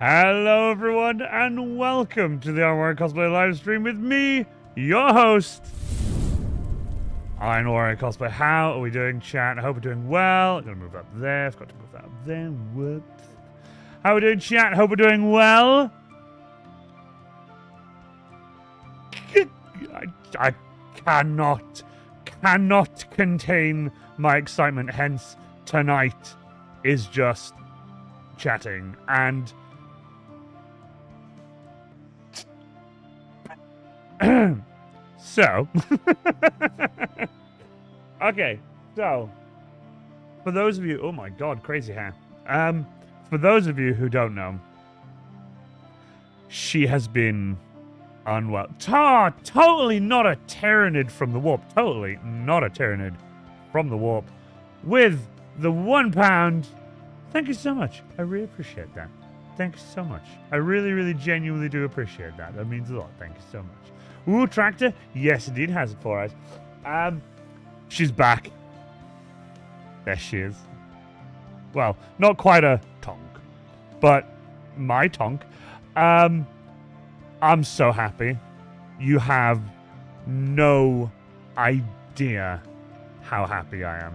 Hello everyone and welcome to the Warrior Cosplay live stream with me, your host, I'm Warrior Cosplay. How are we doing, chat? I hope we're doing well. I'm gonna move up there. I've got to move that up there. Whoops. How are we doing, chat? Hope we're doing well. I cannot contain my excitement, hence tonight is just chatting and so okay, so for those of you, oh my god, crazy hair. For those of you who don't know, she has been unwell. Totally not a Tyrannid from the warp. Totally not a Tyrannid from the warp. With the £1. Thank you so much. I really appreciate that. Thank you so much. I really genuinely do appreciate that. That means a lot. Thank you so much. Ooh, tractor. Yes, indeed, has 4 eyes. She's back. There she is. Well, not quite a tonk, but my tonk. I'm so happy. You have no idea how happy I am.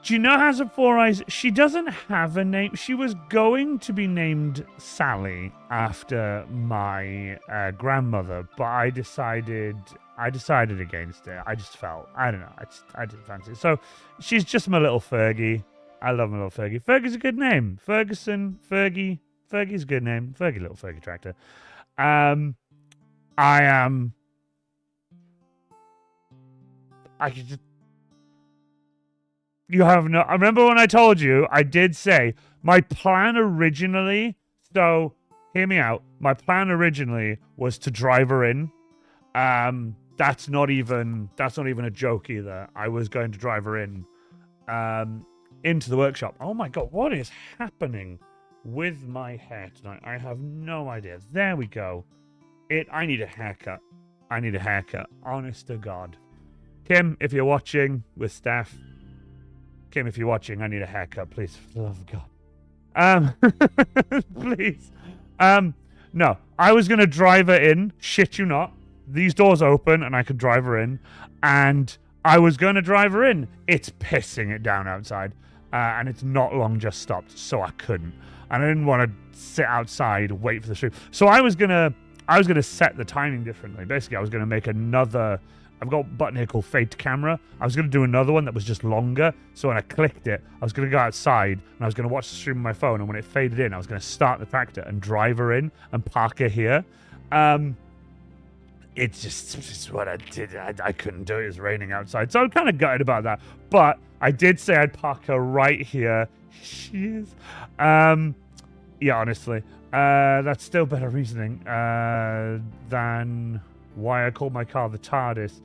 Do you know has 4 eyes? She doesn't have a name. She was going to be named Sally after my grandmother, but I decided against it. I just felt, I don't know, I didn't fancy it. So she's just my little Fergie. I love my little Fergie. Fergie's a good name. Ferguson, Fergie. Fergie's a good name. Fergie, little Fergie tractor. I could just... You have no... I remember when I told you, I did say, my plan originally... So, hear me out. My plan originally was to drive her in. That's not even a joke either. I was going to drive her in into the workshop. Oh my god, what is happening with my hair tonight? I have no idea. There we go. I need a haircut. I need a haircut. Honest to God. Kim, if you're watching with Steph. Kim, if you're watching, I need a haircut, please. For the love of God. Please. No. I was going to drive her in. Shit you not. These doors open and I could drive her in. And I was going to drive her in. It's pissing it down outside. And it's not long just stopped. So I couldn't. And I didn't want to sit outside, wait for the stream. So I was going to set the timing differently. Basically, I was going to make another... I've got a button here called Fade to Camera. I was going to do another one that was just longer. So when I clicked it, I was going to go outside and I was going to watch the stream on my phone. And when it faded in, I was going to start the tractor and drive her in and park her here. It's what I did. I couldn't do it. It was raining outside. So I'm kind of gutted about that. But I did say I'd park her right here. She is. Yeah, honestly. That's still better reasoning than... why I called my car the TARDIS.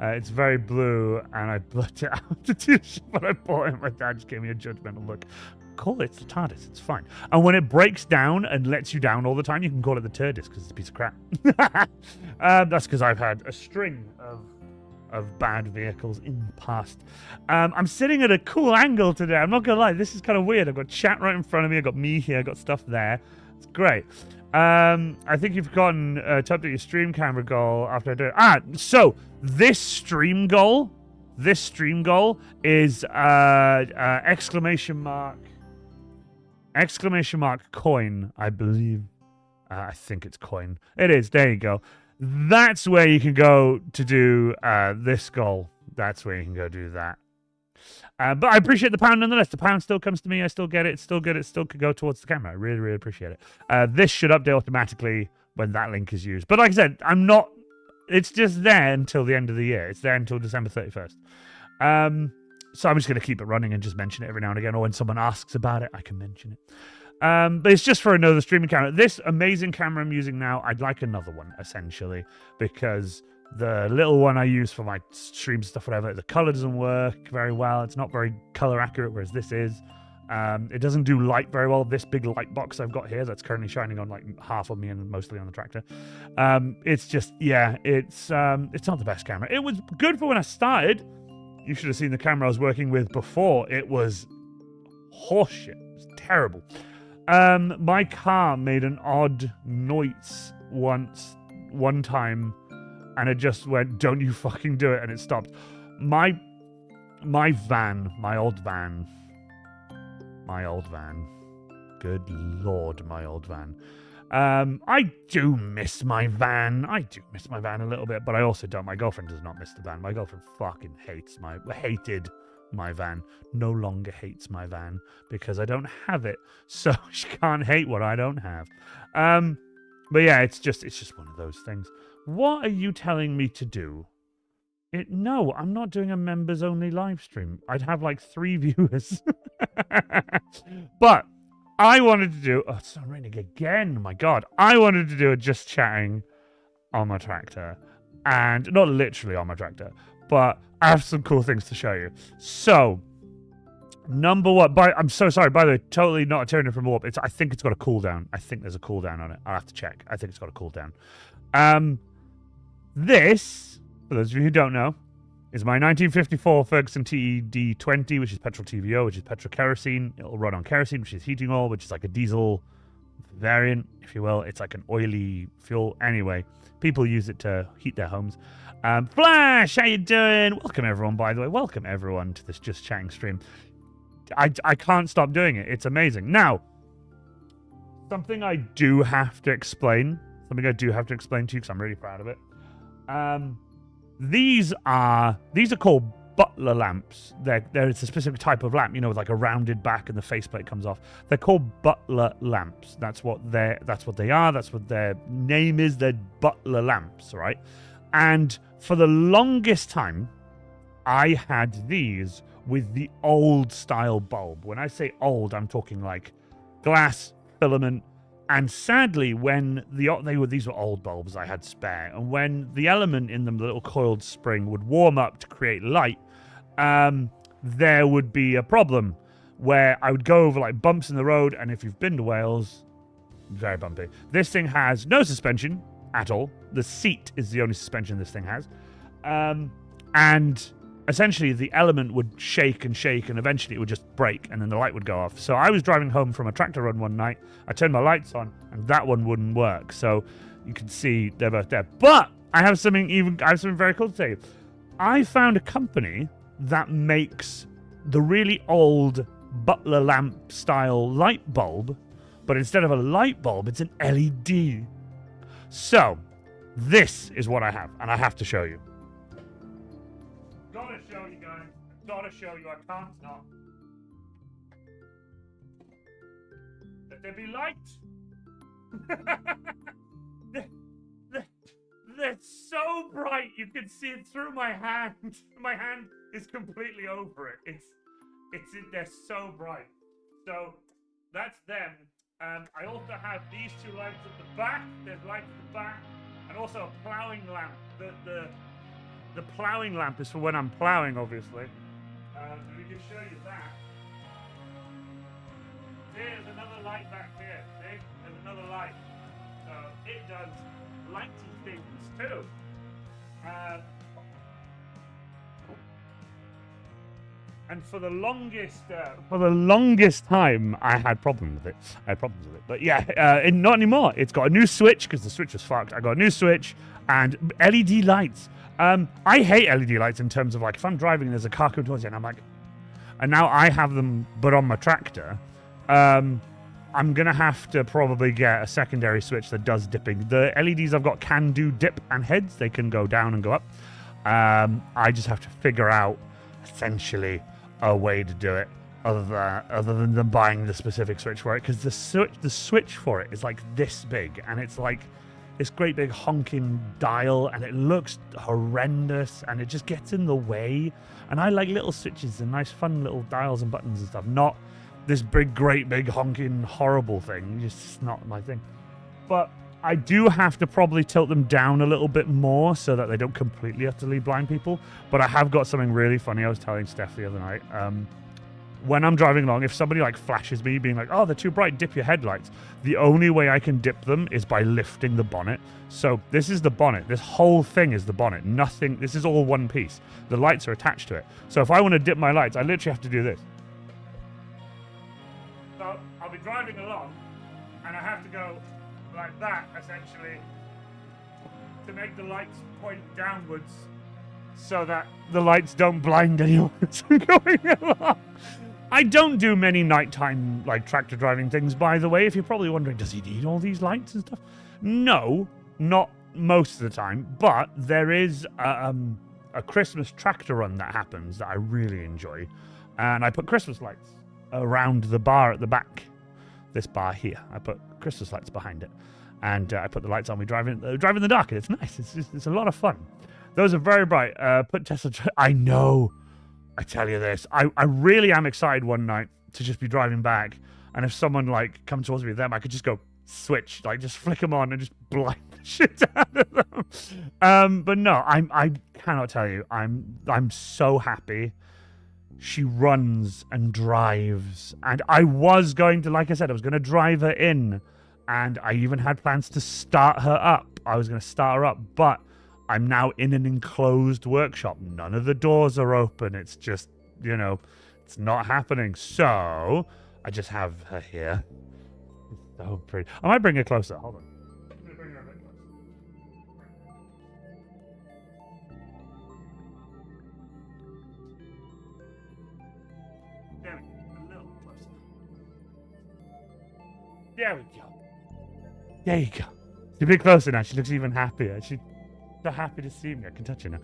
It's very blue, and I blurted it out to dealership when I bought it. My dad just gave me a judgmental look. Call it the TARDIS, it's fine. And when it breaks down and lets you down all the time, you can call it the TURDIS because it's a piece of crap. That's because I've had a string of bad vehicles in the past. I'm sitting at a cool angle today. I'm not gonna lie, this is kind of weird. I've got chat right in front of me. I've got me here. I've got stuff there. It's great. I think you've forgotten to update your stream camera goal after I do it. So this stream goal is exclamation mark coin, I believe. I think it's coin. It is. There you go. That's where you can go to do this goal. That's where you can go do that. But I appreciate the pound nonetheless. The pound still comes to me. I still get it. It's still good. It still could go towards the camera. I really appreciate it. This should update automatically when that link is used. But like I said, I'm not... It's just there until the end of the year. It's there until December 31st. So I'm just going to keep it running and just mention it every now and again. Or when someone asks about it, I can mention it. But it's just for another streaming camera. This amazing camera I'm using now, I'd like another one, essentially. Because... the little one I use for my stream stuff, whatever, the color doesn't work very well. It's not very color accurate, whereas this is. It doesn't do light very well. This big light box I've got here that's currently shining on like half of me and mostly on the tractor. It's just, yeah, it's not the best camera. It was good for when I started. You should have seen the camera I was working with before. It was horseshit. It was terrible. My car made an odd noise one time, and it just went, "Don't you fucking do it," and it stopped. My old van. Good Lord, my old van. I do miss my van. I do miss my van a little bit, but I also don't. My girlfriend does not miss the van. My girlfriend fucking hated my van. No longer hates my van because I don't have it. So she can't hate what I don't have. But yeah, it's just one of those things. What are you telling me to do? No, I'm not doing a members only live stream. I'd have like 3 viewers. But I wanted to do... Oh, it's not raining again. My God. I wanted to do a just chatting on my tractor. And not literally on my tractor, but I have some cool things to show you. So, number one... I'm so sorry. By the way, totally not a Tyranid from Warp. I think it's got a cooldown. I think there's a cooldown on it. I'll have to check. I think it's got a cooldown. This, for those of you who don't know, is my 1954 Ferguson TED20, which is petrol TVO, which is petrol kerosene. It'll run on kerosene, which is heating oil, which is like a diesel variant, if you will. It's like an oily fuel. Anyway, people use it to heat their homes. Flash, how you doing? Welcome everyone, by the way. Welcome everyone to this Just Chatting stream. I can't stop doing it. It's amazing. Now, something I do have to explain. Something I do have to explain to you because I'm really proud of it. These are called butler lamps. It's a specific type of lamp, with like a rounded back and the faceplate comes off. They're called butler lamps. That's what they are. That's what their name is. They're butler lamps, right? And for the longest time, I had these with the old style bulb. When I say old, I'm talking like glass, filament. And sadly, when these were old bulbs I had spare, and when the element in them, the little coiled spring, would warm up to create light, there would be a problem where I would go over like bumps in the road, and if you've been to Wales, very bumpy. This thing has no suspension at all. The seat is the only suspension this thing has. And essentially the element would shake and shake, and eventually it would just break, and then the light would go off. So I was driving home from a tractor run one night. I turned my lights on, and that one wouldn't work. So you can see they're both there. But I have something very cool to tell you. I found a company that makes the really old butler lamp style light bulb, but instead of a light bulb, it's an LED. So this is what I have, and I have to show you. Gotta show you guys. Gotta show you. I can't not. Let there be light. They're so bright you can see it through my hand. My hand is completely over it. They're so bright. So that's them. I also have these two lights at the back. There's lights at the back, and also a ploughing lamp. The ploughing lamp is for when I'm ploughing, obviously. We can show you that. There's another light back here. See? There's another light. So it does lighty things too. And for the longest time, I had problems with it. But yeah, not anymore. It's got a new switch because the switch was fucked. I got a new switch and LED lights. I hate LED lights in terms of like if I'm driving and there's a car coming towards you and I'm like, and now I have them, but on my tractor. I'm gonna have to probably get a secondary switch that does dipping. The LEDs I've got can do dip and heads. They can go down and go up. I just have to figure out essentially a way to do it other than buying the specific switch for it, because the switch for it is like this big, and it's like this great big honking dial, and it looks horrendous, and it just gets in the way. And I like little switches and nice fun little dials and buttons and stuff, not this great big honking horrible thing. It's just not my thing. But I do have to probably tilt them down a little bit more so that they don't completely utterly blind people. But I have got something really funny I was telling Steph the other night. When I'm driving along, if somebody like flashes me being like, oh, they're too bright, dip your headlights. The only way I can dip them is by lifting the bonnet. So this is the bonnet. This whole thing is the bonnet. Nothing, this is all one piece. The lights are attached to it. So if I want to dip my lights, I literally have to do this. So I'll be driving along and I have to go like that, essentially, to make the lights point downwards so that the lights don't blind anyone as I'm going along. I don't do many nighttime, like, tractor driving things, by the way. If you're probably wondering, does he need all these lights and stuff? No, not most of the time, but there is a Christmas tractor run that happens that I really enjoy, and I put Christmas lights around the bar at the back. This bar here, I put Christmas lights behind it, and I put the lights on. We drive in the dark, and it's nice. It's a lot of fun. Those are very bright. Put Tesla. I know. I tell you this. I really am excited one night to just be driving back, and if someone like come towards me with them, I could just go switch, like just flick them on and just blind the shit out of them. But no, I cannot tell you. I'm so happy. She runs and drives, and I was going to, like I said, I was going to drive her in, and I even had plans to start her up. I was going to start her up, but I'm now in an enclosed workshop. None of the doors are open. It's just, you know, it's not happening. So I just have her here. It's so pretty. I might bring her closer. Hold on. I'm going to bring her a bit closer. There we go. A little closer. There we go. There you go. She's a bit closer now. She looks even happier. She's so happy to see me. I can touch her now.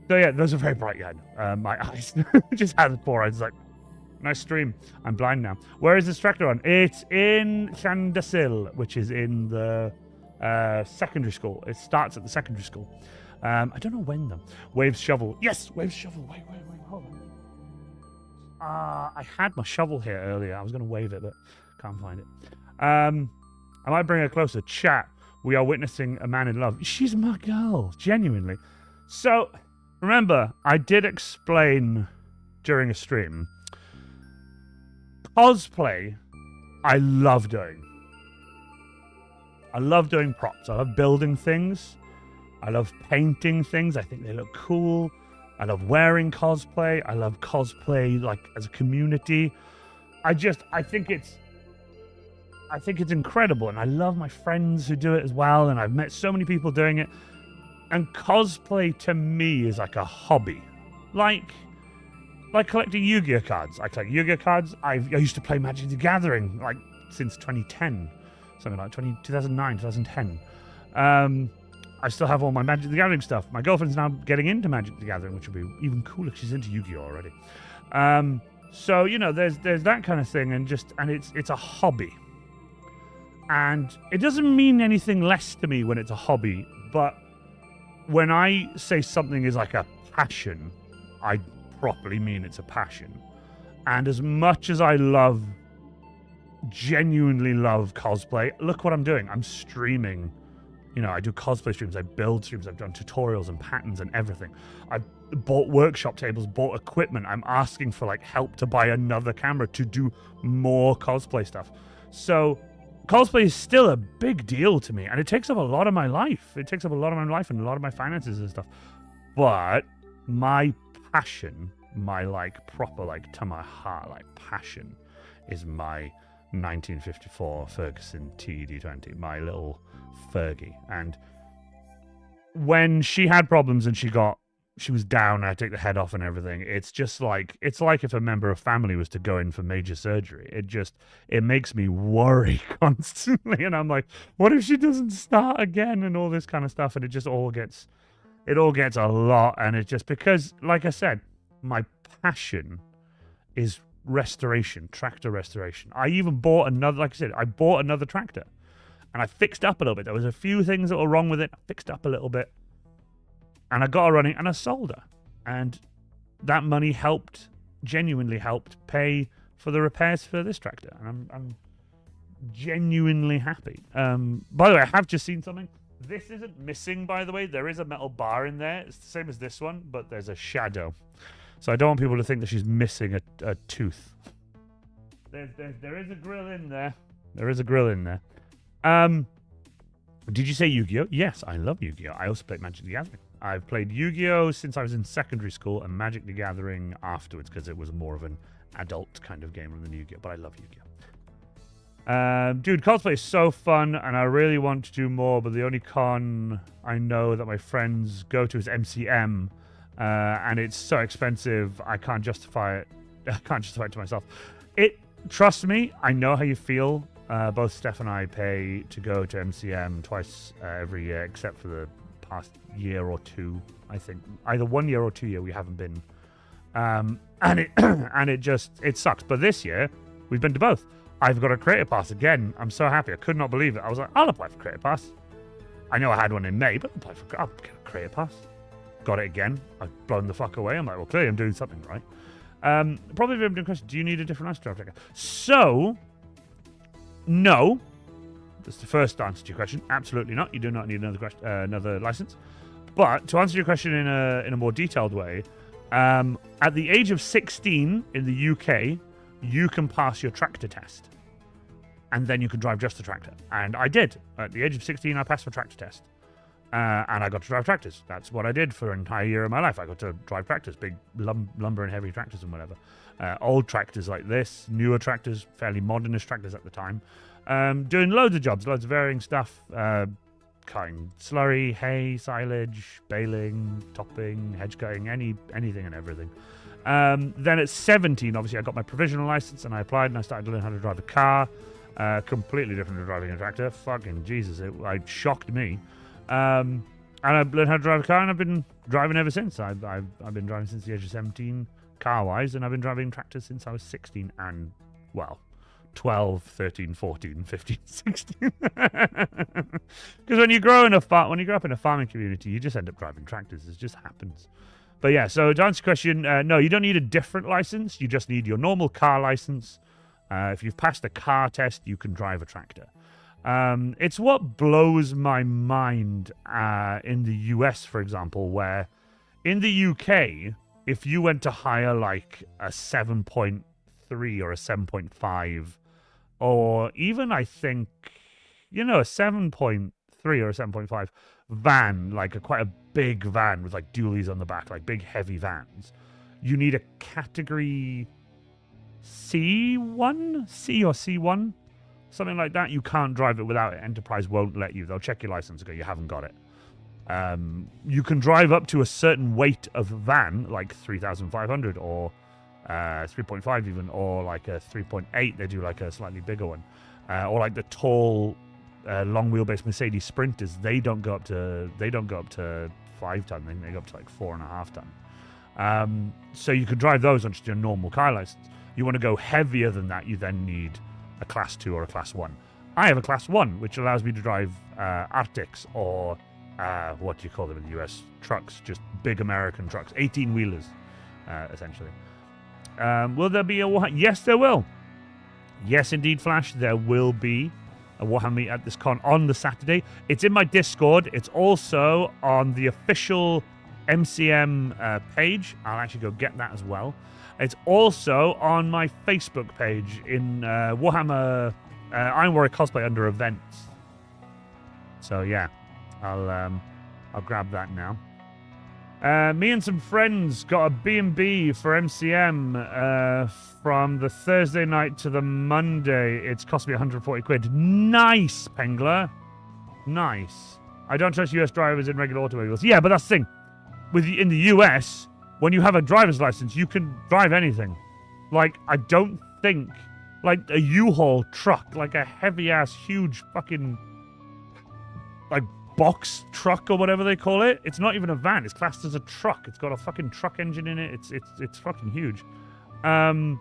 So yeah, those are very bright. Yeah, my eyes just had poor eyes. Like, nice stream. I'm blind now. Where is this tractor on? It's in Llandasil, which is in the secondary school. It starts at the secondary school. I don't know when though. Waves shovel. Yes, waves shovel. Wait. Hold on. I had my shovel here earlier. I was going to wave it, but can't find it. I might bring her closer. Chat. We are witnessing a man in love. She's my girl, genuinely. So, remember, I did explain during a stream, cosplay, I love doing. I love doing props. I love building things. I love painting things. I think they look cool. I love wearing cosplay. I love cosplay, like, as a community. I think it's incredible, and I love my friends who do it as well, and I've met so many people doing it. And cosplay to me is like a hobby, like collecting Yu-Gi-Oh cards. I collect Yu-Gi-Oh cards. I used to play Magic the Gathering like since 2010, something like 2009, 2010. I still have all my Magic the Gathering stuff. My girlfriend's now getting into Magic the Gathering, which would be even cooler. She's into Yu-Gi-Oh already. So you know, there's that kind of thing, and it's a hobby. And it doesn't mean anything less to me when it's a hobby, but when I say something is like a passion, I properly mean it's a passion. And as much as I genuinely love cosplay, look what I'm doing. I'm streaming. You know, I do cosplay streams, I build streams, I've done tutorials and patterns and everything. I've bought workshop tables, bought equipment. I'm asking for like help to buy another camera to do more cosplay stuff. So cosplay is still a big deal to me, and it takes up a lot of my life. It takes up a lot of my life and a lot of my finances and stuff. But my passion, my like proper like to my heart like passion, is my 1954 Ferguson TD20, my little Fergie. And when she had problems and she was down, I take the head off and everything. It's like if a member of family was to go in for major surgery. It makes me worry constantly, and I'm like, what if she doesn't start again and all this kind of stuff? And it all gets a lot, and it's just because, like I said, my passion is restoration, tractor restoration. I even bought another tractor, and I fixed up a little bit. There was a few things that were wrong with it. I fixed up a little bit. And I got her running, and I sold her. And that money genuinely helped pay for the repairs for this tractor. And I'm genuinely happy. By the way, I have just seen something. This isn't missing, by the way. There is a metal bar in there. It's the same as this one, but there's a shadow. So I don't want people to think that she's missing a tooth. There is a grill in there. There is a grill in there. Did you say Yu-Gi-Oh? Yes, I love Yu-Gi-Oh. I also played Magic the Gathering. I've played Yu-Gi-Oh since I was in secondary school, and Magic the Gathering afterwards, because it was more of an adult kind of game than Yu-Gi-Oh, but I love Yu-Gi-Oh. Dude, cosplay is so fun, and I really want to do more, but the only con I know that my friends go to is MCM, and it's so expensive, I can't justify it. I can't justify it to myself. Trust me, I know how you feel. Both Steph and I pay to go to MCM twice every year, except for the past year or two. I think either 1 year or 2 year we haven't been, and it sucks. But this year we've been to both. I've got a creator pass again. I'm so happy. I could not believe it. I was like, I'll apply for creator pass. I know I had one in May, but I'll get a creator pass. Got it again. I've blown the fuck away. I'm like, well, clearly I'm doing something right. Probably a different question. Do you need a different license driver? So, no. That's the first answer to your question. Absolutely not. You do not need another license. But to answer your question in a more detailed way, at the age of 16 in the UK, you can pass your tractor test. And then you can drive just the tractor. And I did. At the age of 16, I passed the tractor test. And I got to drive tractors. That's what I did for an entire year of my life. I got to drive tractors, big lumber and heavy tractors and whatever. Old tractors like this, newer tractors, fairly modernist tractors at the time. Doing loads of jobs, loads of varying stuff. Cutting slurry, hay, silage, baling, topping, hedge cutting, anything and everything. Then at 17, obviously, I got my provisional license and I applied and I started to learn how to drive a car. Completely different to driving a tractor. Fucking Jesus, it shocked me. And I learned how to drive a car and I've been driving ever since. I've been driving since the age of 17, car-wise, and I've been driving tractors since I was 16 and, well, 12, 13, 14, 15, 16. Because when you grow up in a farming community, you just end up driving tractors. It just happens. But yeah, so to answer your question, no, you don't need a different license. You just need your normal car license. If you've passed a car test, you can drive a tractor. It's what blows my mind in the US, for example, where in the UK, if you went to hire like a 7.3 or a 7.5, or even I think, a 7.3 or a 7.5 van, like quite a big van with like dualies on the back, like big heavy vans, you need a category C1, C or C1, something like that. You can't drive it without it. Enterprise won't let you. They'll check your license and go, you haven't got it. You can drive up to a certain weight of van, like 3,500 or 3.5 even, or like a 3.8. They do like a slightly bigger one, or like the tall long wheelbase Mercedes Sprinters. They don't go up to 5 ton. They go up to like 4.5 ton. So you can drive those on just your normal car license. You want to go heavier than that, you then need a class 2 or a class 1. I have a class 1, which allows me to drive Arctics or what do you call them in the US? Trucks, just big American trucks, 18-wheelers, essentially. Will there be a Warhammer? Yes, there will. Yes, indeed, Flash. There will be a Warhammer meet at this con on the Saturday. It's in my Discord. It's also on the official MCM page. I'll actually go get that as well. It's also on my Facebook page in Warhammer Iron Warrior Cosplay under events. So yeah, I'll grab that now. Me and some friends got a B&B for MCM from the Thursday night to the Monday. It's cost me 140 quid. Nice, Pengler. Nice. I don't trust US drivers in regular automobiles. Yeah, but that's the thing. In the US, when you have a driver's license, you can drive anything. Like, I don't think, like a U-Haul truck, like a heavy-ass, huge fucking, like, box truck or whatever they call it. It's not even a van. It's classed as a truck. It's got a fucking truck engine in it. It's fucking huge. And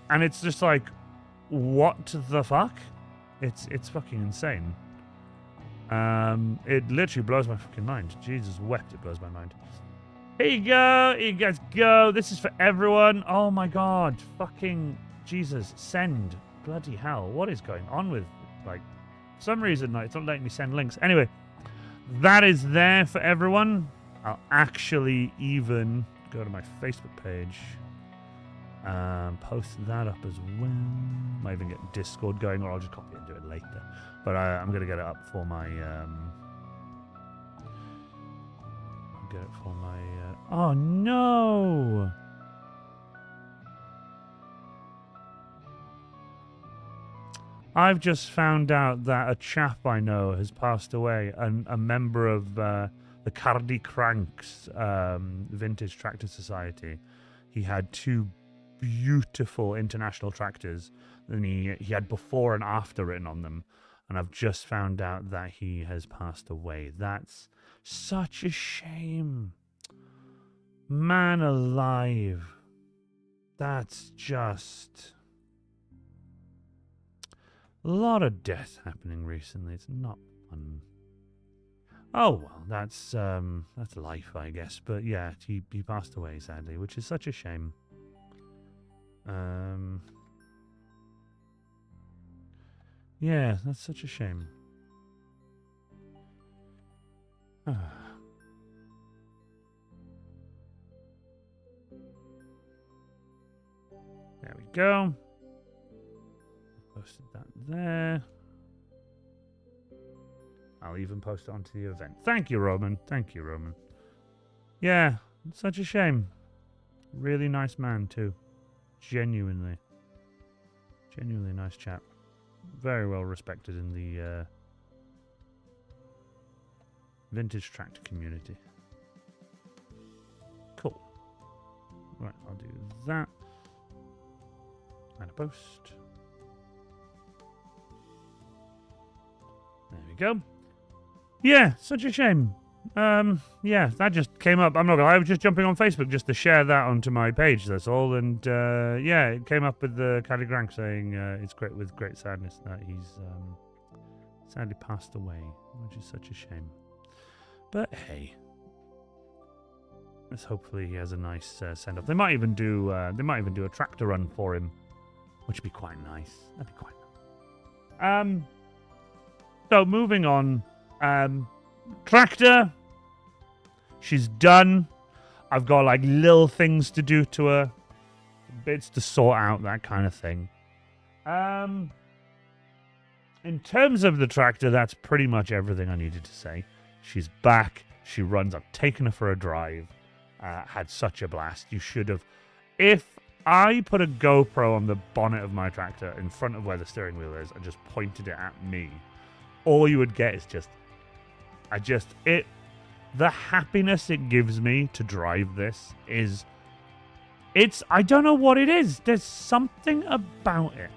it's just like, what the fuck? It's fucking insane. It literally blows my fucking mind. Jesus wept, it blows my mind. Here you go. Here you guys go. This is for everyone. Oh my god. Fucking Jesus. Send. Bloody hell. What is going on with, like, for some reason, like, it's not letting me send links. Anyway, that is there for everyone. I'll actually even go to my Facebook page and post that up as well. Might even get Discord going, or I'll just copy it and do it later. But I'm going to get it up for my... get it for my... oh, no! I've just found out that a chap I know has passed away, and a member of the Cardi Cranks Vintage Tractor Society. He had 2 beautiful international tractors, and he had before and after written on them. And I've just found out that he has passed away. That's such a shame. Man alive. That's just a lot of death happening recently. It's not fun. Oh well, that's life, I guess. But yeah, he passed away sadly, which is such a shame. Yeah, that's such a shame. There we go. Posted that there. I'll even post it onto the event. Thank you, Roman. Thank you, Roman. Yeah, it's such a shame. Really nice man, too. Genuinely nice chap. Very well respected in the vintage tractor community. Cool. Right, I'll do that. And a post. There we go. Yeah, such a shame. Yeah, that just came up. I'm not gonna lie, I was just jumping on Facebook just to share that onto my page, that's all. And yeah, it came up with the Caddy Grank saying it's great with great sadness that he's sadly passed away, which is such a shame. But hey, let's hopefully he has a nice send off. They might even do a tractor run for him, which would be quite nice. That'd be quite nice. So moving on. Tractor. She's done. I've got like little things to do to her. Bits to sort out, that kind of thing. In terms of the tractor, that's pretty much everything I needed to say. She's back. She runs. I've taken her for a drive. Had such a blast. You should have. If I put a GoPro on the bonnet of my tractor in front of where the steering wheel is and just pointed it at me, all you would get is just... the happiness it gives me to drive this is... I don't know what it is. There's something about it.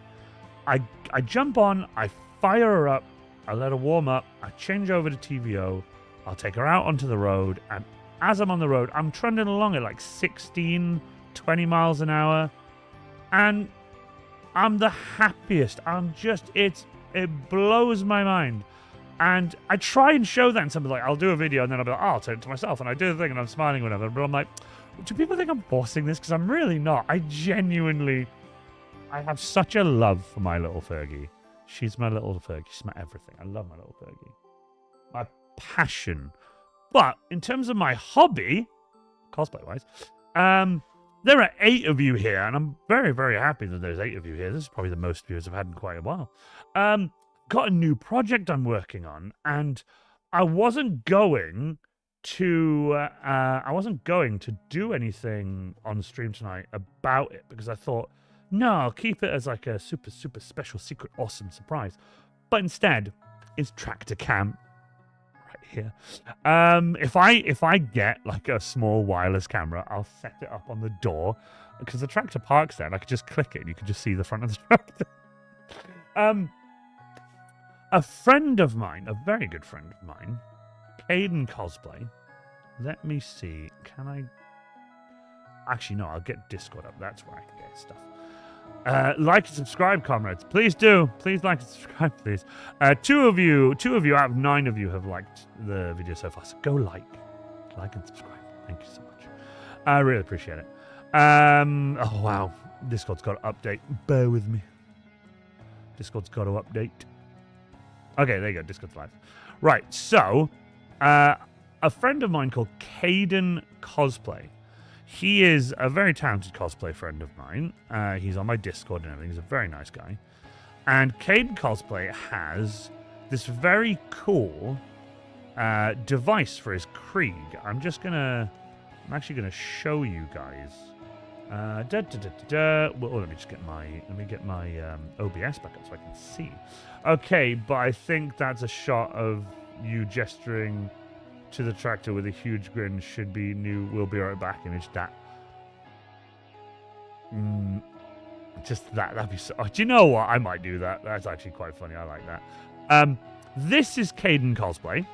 I jump on, I fire her up, I let her warm up, I change over to TVO, I'll take her out onto the road, and as I'm on the road, I'm trundling along at like 16, 20 miles an hour, and I'm the happiest. It blows my mind. And I try and show that, and somebody's like, I'll do a video, and then I'll be like, oh, I'll turn it to myself, and I do the thing, and I'm smiling, whatever. But I'm like, do people think I'm forcing this? Because I'm really not. I have such a love for my little Fergie. She's my little Fergie. She's my everything. I love my little Fergie. My passion. But in terms of my hobby, cosplay-wise, there are 8 of you here, and I'm very, very happy that there's 8 of you here. This is probably the most viewers I've had in quite a while. Got a new project I'm working on, and I wasn't going to do anything on stream tonight about it because I thought, no, I'll keep it as like a super, super special, secret, awesome surprise. But instead, it's tractor cam right here. If I get like a small wireless camera, I'll set it up on the door because the tractor parks there, and I could just click it, and you can just see the front of the tractor. A friend of mine, a very good friend of mine, Caden Cosplay. Let me see. Can I? Actually, no. I'll get Discord up. That's where I can get stuff. Like and subscribe, comrades. Please do. Please like and subscribe, please. 2 of you out of 9 of you have liked the video so far. So go like and subscribe. Thank you so much. I really appreciate it. Oh wow, Discord's got to update. Bear with me. Discord's got to update. Okay, there you go. Discord's live. Right, so a friend of mine called Caden Cosplay. He is a very talented cosplay friend of mine. He's on my Discord and everything. He's a very nice guy. And Caden Cosplay has this very cool device for his Krieg. I'm actually gonna show you guys Well, let me just get my OBS back up so I can see. Okay, but I think that's a shot of you gesturing to the tractor with a huge grin. Should be new. We'll be right back. Image that. Just that. That'd be so. Oh, do you know what? I might do that. That's actually quite funny. I like that. This is Caden Cosplay.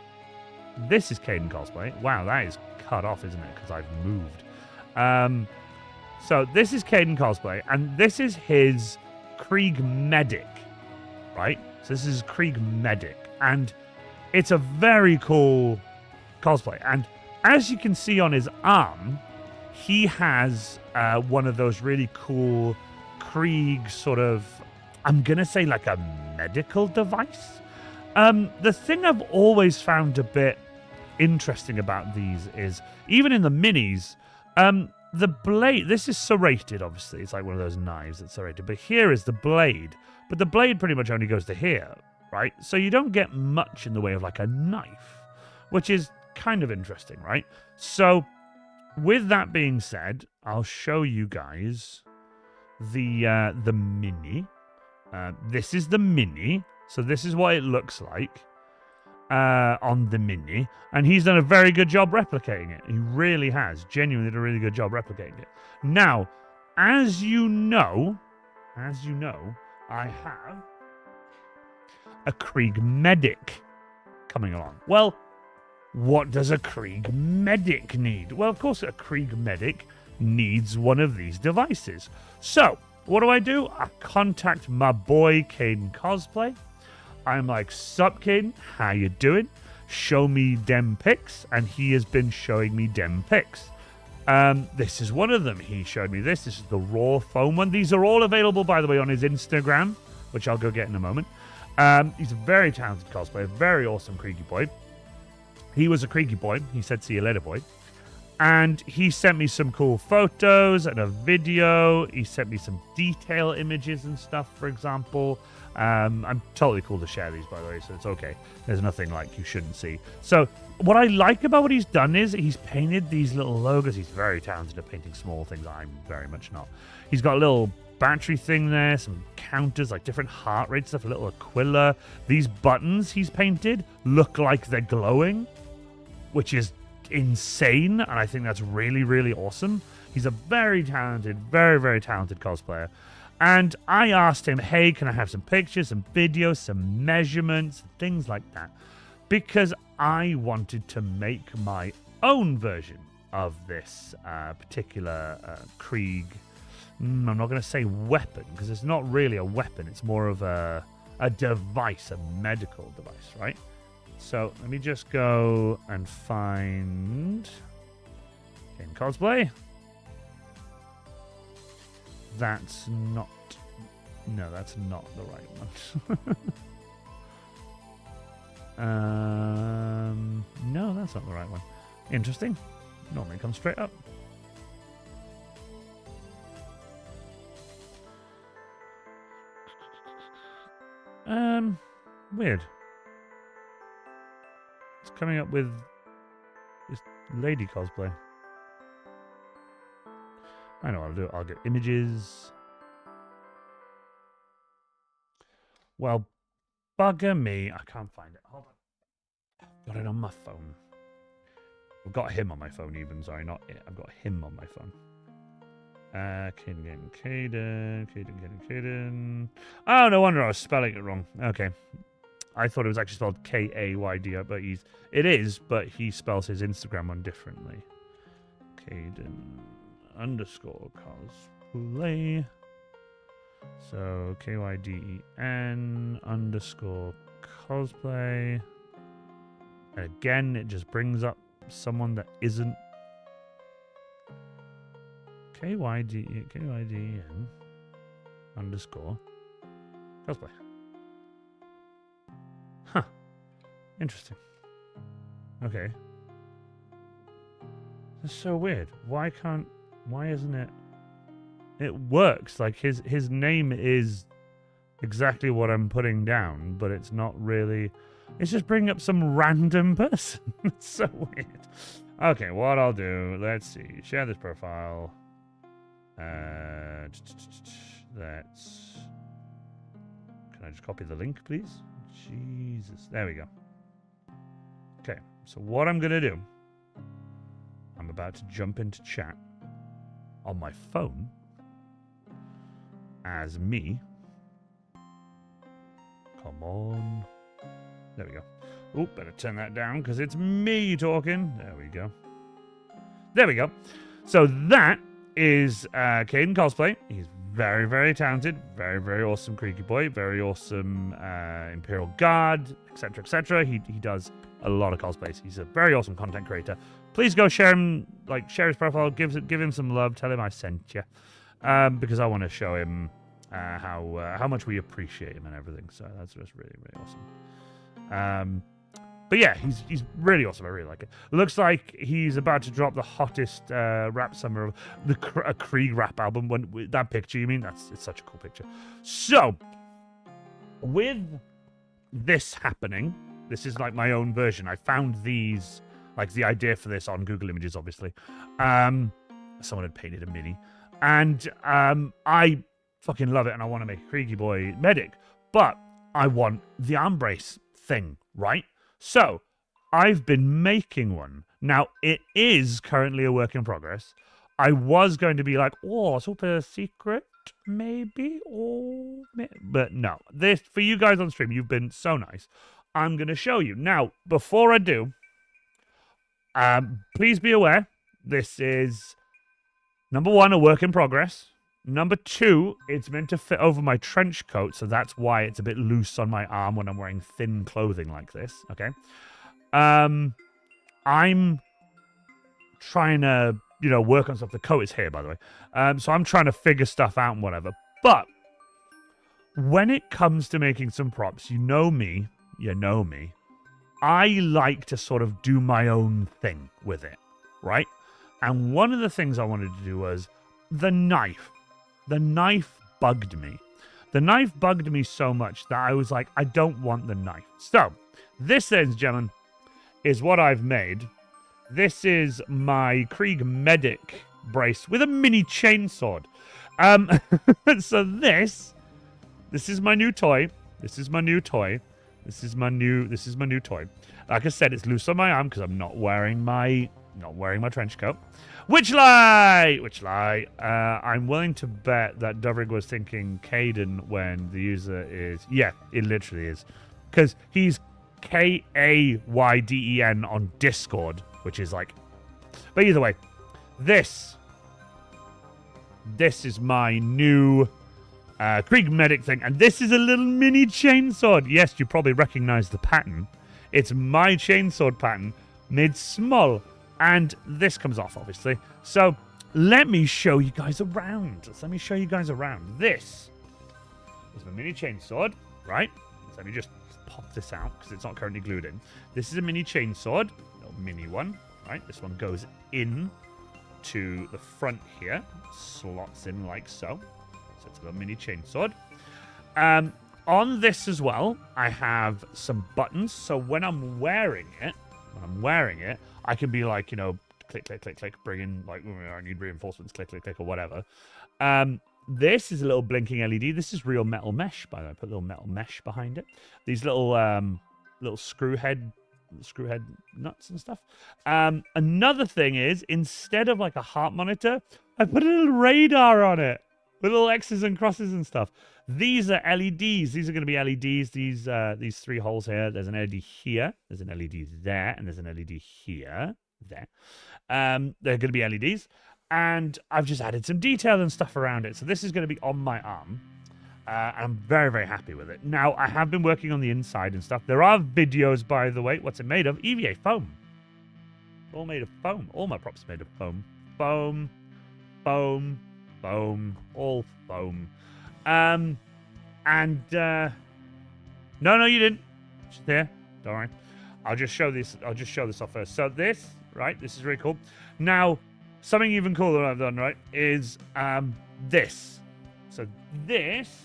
This is Caden Cosplay. Wow, that is cut off, isn't it? Because I've moved. So this is Caden Cosplay, and this is his Krieg Medic, right? So this is Krieg Medic, and it's a very cool cosplay. And as you can see on his arm, he has one of those really cool Krieg sort of, I'm going to say like a medical device. The thing I've always found a bit interesting about these is, even in the minis, the blade, this is serrated, obviously. It's like one of those knives that's serrated. But here is the blade. But the blade pretty much only goes to here, right? So you don't get much in the way of like a knife, which is kind of interesting, right? So with that being said, I'll show you guys the mini. This is the mini. So this is what it looks like on the mini, and he's done a very good job replicating it. He really has, genuinely done a really good job replicating it. Now, as you know, I have a Krieg Medic coming along. Well, what does a Krieg Medic need? Well, of course, a Krieg Medic needs one of these devices. So, what do? I contact my boy Caden Cosplay. I'm like, sup, Caden? How you doing? Show me dem pics. And he has been showing me dem pics. This is one of them. He showed me this. This is the raw foam one. These are all available, by the way, on his Instagram, which I'll go get in a moment. He's a very talented cosplayer, very awesome Kriegy boy. He was a Kriegy boy. He said, see you later, boy. And he sent me some cool photos and a video. He sent me some detail images and stuff, for example. I'm totally cool to share these, by the way, so it's okay. There's nothing like you shouldn't see. So what I like about what he's done is he's painted these little logos. He's very talented at painting small things. I'm very much not. He's got a little battery thing there, some counters, like different heart rate stuff, a little Aquila. These buttons he's painted look like they're glowing, which is insane, and I think that's really, really awesome. He's a very talented, very, very talented cosplayer. And I asked him, hey, can I have some pictures, some videos, some measurements, things like that? Because I wanted to make my own version of this particular Krieg. I'm not going to say weapon, because it's not really a weapon. It's more of a device, a medical device, right? So let me just go and find in cosplay. That's not. No, that's not the right one. No, that's not the right one. Interesting. Normally comes straight up. Weird. It's coming up with this lady cosplay. I know what I'll do. I'll get images. Well, bugger me. I can't find it. Hold on. Got it on my phone. I've got him on my phone even. Sorry, not it. I've got him on my phone. Caden. Oh, no wonder I was spelling it wrong. Okay. I thought it was actually spelled K-A-Y-D, but it is, but he spells his Instagram one differently. Caden _cosplay. So KYDEN _cosplay. And again, it just brings up someone that isn't KYDEN _cosplay. Huh. Interesting. Okay. That's so weird. Why isn't it? It works. Like his name is exactly what I'm putting down, but it's not really. It's just bringing up some random person. It's so weird. Okay, what I'll do, let's see. Share this profile. Let's... Can I just copy the link, please? Jesus. There we go. Okay, so what I'm going to do, I'm about to jump into chat on my phone as me. Come on. There we go. Oh, better turn that down because it's me talking. There we go. There we go. So that is Caden Cosplay. He's very, very talented. Very, very awesome Creaky Boy. Very awesome Imperial Guard, etc., etc. He does a lot of cosplays. He's a very awesome content creator. Please go share him, share his profile. Give him some love. Tell him I sent you. Because I want to show him how much we appreciate him and everything. So that's just really, really awesome. But yeah, he's really awesome. I really like it. Looks like he's about to drop the hottest rap summer of a Krieg rap album. With that picture, you mean? It's such a cool picture. So, with this happening, this is like my own version. I found these, the idea for this on Google Images, obviously. Someone had painted a mini. And I fucking love it, and I want to make a Creaky Boy medic. But I want the arm brace thing, right? So, I've been making one. Now, it is currently a work in progress. I was going to be like, oh, super secret, maybe? But no. This, for you guys on stream, you've been so nice. I'm going to show you. Now, before I do, please be aware, this is, number one, a work in progress. Number two, it's meant to fit over my trench coat, so that's why it's a bit loose on my arm when I'm wearing thin clothing like this, okay? I'm trying to, work on stuff. The coat is here, by the way. So I'm trying to figure stuff out and whatever. But when it comes to making some props, you know me. I like to sort of do my own thing with it, right? And one of the things I wanted to do was the knife. The knife bugged me. The knife bugged me so much that I was like, I don't want the knife. So, this, ladies and gentlemen, is what I've made. This is my Krieg medic brace with a mini chainsword. So this is my new toy. This is my new toy. Like I said, it's loose on my arm because I'm not wearing my trench coat. Which lie? I'm willing to bet that Dovrig was thinking Caden when the user is... Yeah, it literally is. Because he's Kayden on Discord, which is like... But either way, this is my new Krieg medic thing. And this is a little mini chainsword. Yes, you probably recognize the pattern. It's my chainsword pattern, made small. And this comes off, obviously. So, let me show you guys around. This is my mini chainsword, right? So let me just pop this out, because it's not currently glued in. This is a mini chainsword, a mini one, right? This one goes in to the front here. Slots in like so. So it's a little mini chainsword. On this as well, I have some buttons. So when I'm wearing it, I can be like, click, click, click, click, bring in, I need reinforcements, click, click, click, or whatever. This is a little blinking LED. This is real metal mesh, by the way. I put a little metal mesh behind it. These little screw head nuts and stuff. Another thing is, instead of like a heart monitor, I put a little radar on it with little X's and crosses and stuff. These are LEDs. These are going to be LEDs. These three holes here. There's an LED here. There's an LED there. And there's an LED here. There. They're going to be LEDs. And I've just added some detail and stuff around it. So this is going to be on my arm. And I'm very, very happy with it. Now, I have been working on the inside and stuff. There are videos, by the way. What's it made of? EVA foam. All made of foam. All my props are made of foam. Foam. Foam. Foam. All foam. No, you didn't. It's there. Don't worry. I'll just show this off first. So this, right? This is really cool. Now, something even cooler that I've done, right, is this. So this,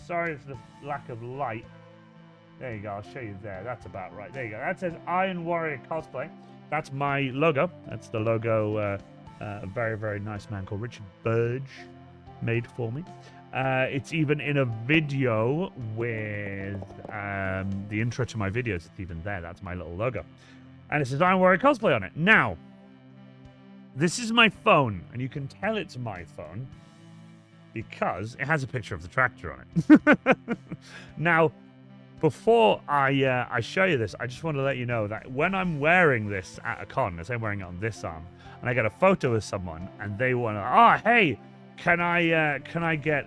sorry for the lack of light. There you go. I'll show you there. That's about right. There you go. That says Iron Warrior Cosplay. That's my logo. That's the logo A very, very nice man called Richard Burge made for me. It's even in a video with the intro to my videos. It's even there. That's my little logo. And it says Iron Warrior Cosplay on it. Now, this is my phone, and you can tell it's my phone because it has a picture of the tractor on it. Now, before I show you this, I just want to let you know that when I'm wearing this at a con, let's say I'm wearing it on this arm, and I get a photo with someone, and they want to, hey, can I get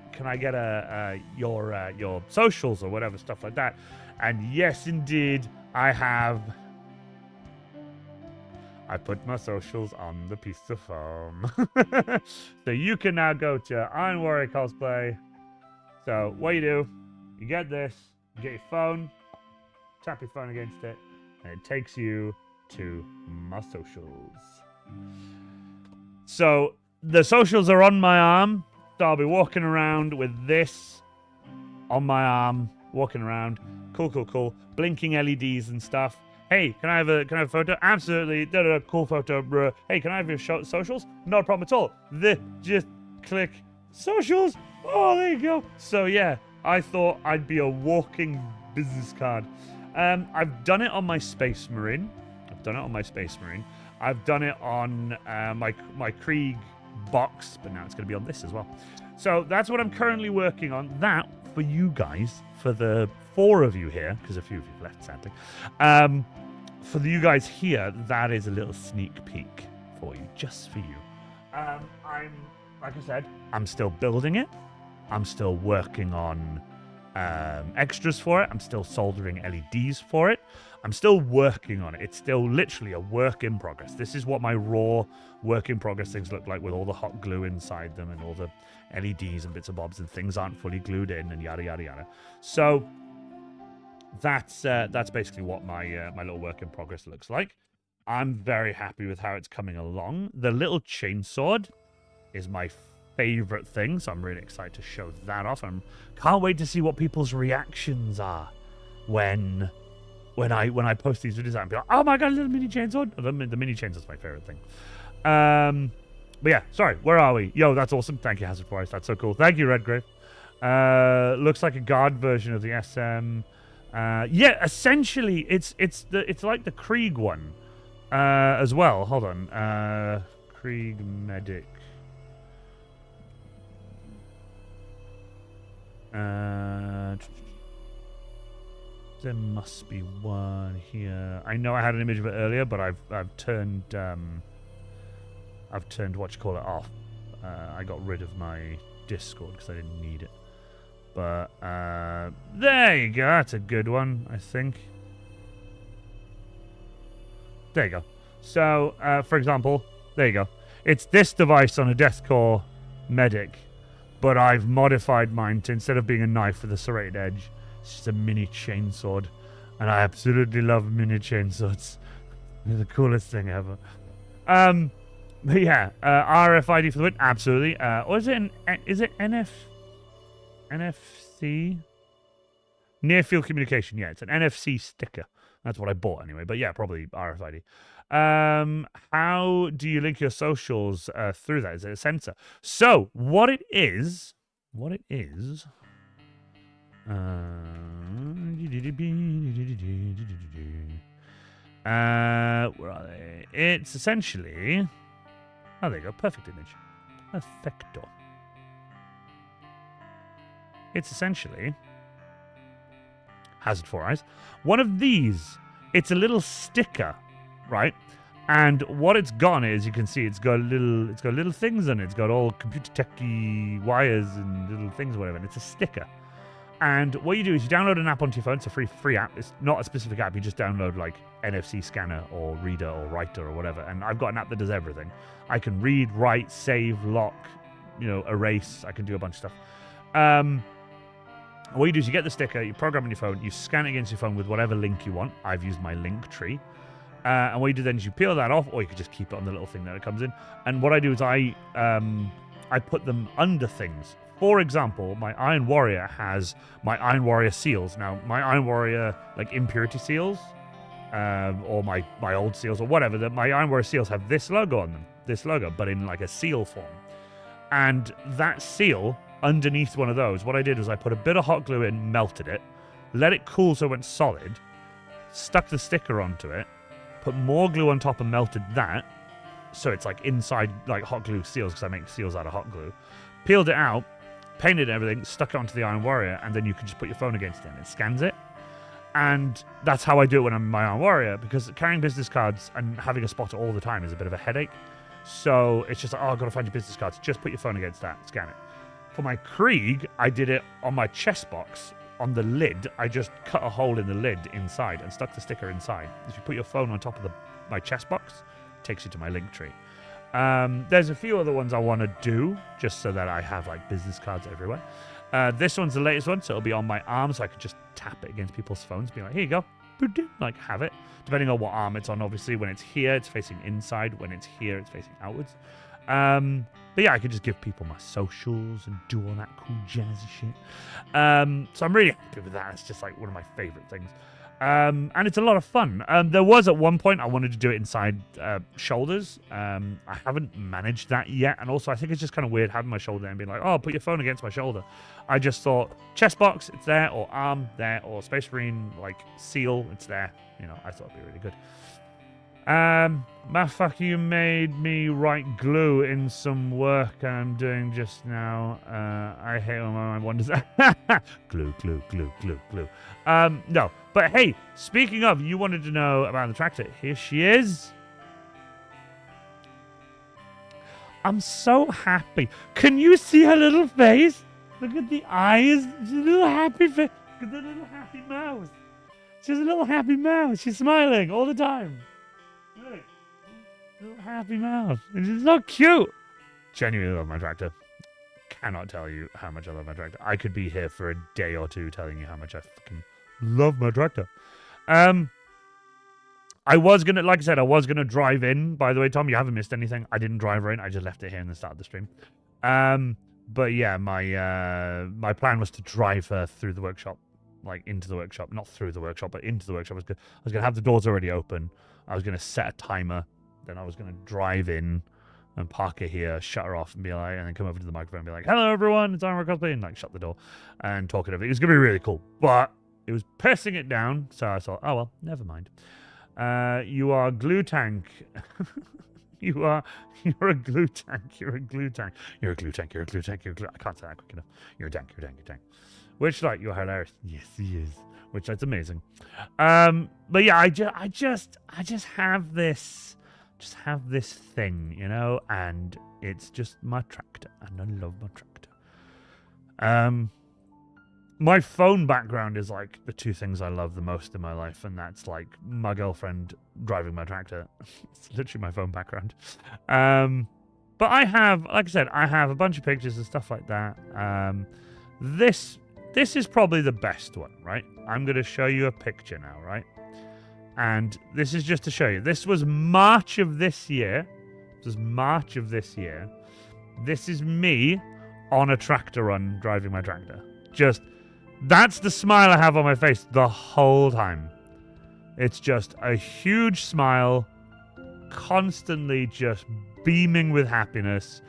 your socials or whatever, stuff like that? And yes, indeed, I put my socials on the piece of foam. So you can now go to Iron Warrior Cosplay. So what you do, you get this, you get your phone, tap your phone against it, and it takes you to my socials. So the socials are on my arm, so I'll be walking around with this on my arm, walking around. Cool. Blinking LEDs and stuff. Hey, can I have a photo? Absolutely. Cool photo, bro. Hey, can I have your socials? Not a problem at all. Just click socials. Oh, there you go. So yeah, I thought I'd be a walking business card. I've done it on my Space Marine. I've done it on my Krieg box, but now it's going to be on this as well. So that's what I'm currently working on. That for you guys, for the 4 of you here, because a few of you left, sadly. For you guys here, that is a little sneak peek for you, just for you. Like I said, I'm still building it. I'm still working on extras for it. I'm still soldering LEDs for it. I'm still working on it. It's still literally a work in progress. This is what my raw work in progress things look like, with all the hot glue inside them and all the LEDs and bits and bobs, and things aren't fully glued in and yada yada yada. So that's basically what my little work in progress looks like. I'm very happy with how it's coming along. The little chainsword is my favorite thing, so I'm really excited to show that off. Can't wait to see what people's reactions are when I post these videos. I'll be like, oh my god, a little mini chainsword. The mini chainsword's my favorite thing. But yeah, sorry, where are we? Yo, that's awesome. Thank you, Hazard Forest. That's so cool. Thank you, Redgrave. Looks like a guard version of the SM. Yeah, essentially, it's like the Krieg one as well. Hold on, Krieg Medic. There must be one here. I know I had an image of it earlier, but I've turned what you call it off. I got rid of my Discord because I didn't need it. But there you go. That's a good one, I think. There you go. So, for example, there you go. It's this device on a Deathcore Medic, but I've modified mine to, instead of being a knife with a serrated edge, it's just a mini chainsword. And I absolutely love mini chainswords. They're the coolest thing ever. But yeah, RFID for the win, absolutely. Or is it NFC? Near field communication, yeah, it's an NFC sticker. That's what I bought anyway, but yeah, probably RFID. How do you link your socials through that? Is it a sensor? So, what it is, where are they? It's essentially, oh, there you go, perfect image. Perfecto. It's essentially Hazard 4 Eyes. One of these, it's a little sticker, right? And what it's got is, you can see, it's got little things on it. It's got all computer techy wires and little things, whatever. And it's a sticker. And what you do is you download an app onto your phone. It's a free app. It's not a specific app. You just download like NFC scanner or reader or writer or whatever. And I've got an app that does everything. I can read, write, save, lock, erase. I can do a bunch of stuff. What you do is you get the sticker, you program on your phone, you scan it against your phone with whatever link you want. I've used my link tree. And what you do then is you peel that off, or you could just keep it on the little thing that it comes in. And what I do is I put them under things. For example, my Iron Warrior has my Iron Warrior seals. Now, my Iron Warrior, like impurity seals, or my old seals or whatever, my Iron Warrior seals have this logo on them. this logo, but in like a seal form. And that seal underneath one of those, what I did was I put a bit of hot glue in, melted it, let it cool so it went solid, stuck the sticker onto it, put more glue on top and melted that, so it's like inside like hot glue seals, because I make seals out of hot glue. Peeled it out, painted everything, stuck it onto the Iron Warrior, and then you can just put your phone against it and it scans it. And that's how I do it when I'm in my Iron Warrior, because carrying business cards and having a spotter all the time is a bit of a headache. So it's just like, oh, I've got to find your business cards. Just put your phone against that, scan it. For my Krieg, I did it on my chest box. On the lid, I just cut a hole in the lid inside and stuck the sticker inside. If you put your phone on top of my chest box, it takes you to my link tree. There's a few other ones I want to do, just so that I have like business cards everywhere. This one's the latest one, so it'll be on my arm, so I can just tap it against people's phones, be like, here you go, like have it. Depending on what arm it's on, obviously. When it's here, it's facing inside. When it's here, it's facing outwards. But yeah, I could just give people my socials and do all that cool jazzy shit. So I'm really happy with that. It's just like one of my favorite things. And it's a lot of fun. There was at one point I wanted to do it inside shoulders. I haven't managed that yet. And also I think it's just kind of weird having my shoulder and being like, oh, put your phone against my shoulder. I just thought chest box, it's there, or arm there, or Space Marine like seal, it's there. You know, I thought it'd be really good. Motherfucker, you made me write glue in some work I'm doing just now. I hate when my mind wanders. Glue. No, but hey, speaking of, you wanted to know about the tractor. Here she is. I'm so happy. Can you see her little face? Look at the eyes. She's a little happy face. Look at the little happy mouth. She's a little happy mouth. She's smiling all the time. Look. Little happy mouth. She's so cute. Genuinely love my tractor. Cannot tell you how much I love my tractor. I could be here for a day or two telling you how much I fucking love my tractor. I was gonna, like I said, I was gonna drive in. By the way, Tom, you haven't missed anything. I didn't drive her in. I just left it here in the start of the stream. But yeah, my plan was to drive her through the workshop, like into the workshop, not through the workshop, but into the workshop. I was gonna have the doors already open. I was gonna set a timer. Then I was gonna drive in and park her here, shut her off, and be like, and then come over to the microphone and be like, "Hello, everyone, it's Iron Cosplay," and like shut the door and talk it over. It was gonna be really cool, but it was pressing it down, so I thought, oh well, never mind. You are glue tank. You're a glue tank. You're a glue tank. You're a glue tank. You're a glue tank. You're a glue. I can't say that quick enough. You're a tank. You're a tank. You're a tank. Which, like, you're hilarious. Yes, he is. Which, that's amazing. But yeah, I just have this thing, you know, and it's just my tractor, and I love my tractor. My phone background is like the two things I love the most in my life, and that's like my girlfriend driving my tractor. It's literally my phone background. But I have, like I said, I have a bunch of pictures and stuff like that. This is probably the best one, right? I'm going to show you a picture now, right? And this is just to show you. This was March of this year. This was March of this year. This is me on a tractor run driving my tractor. Just, that's the smile I have on my face the whole time. It's just a huge smile, constantly just beaming with happiness,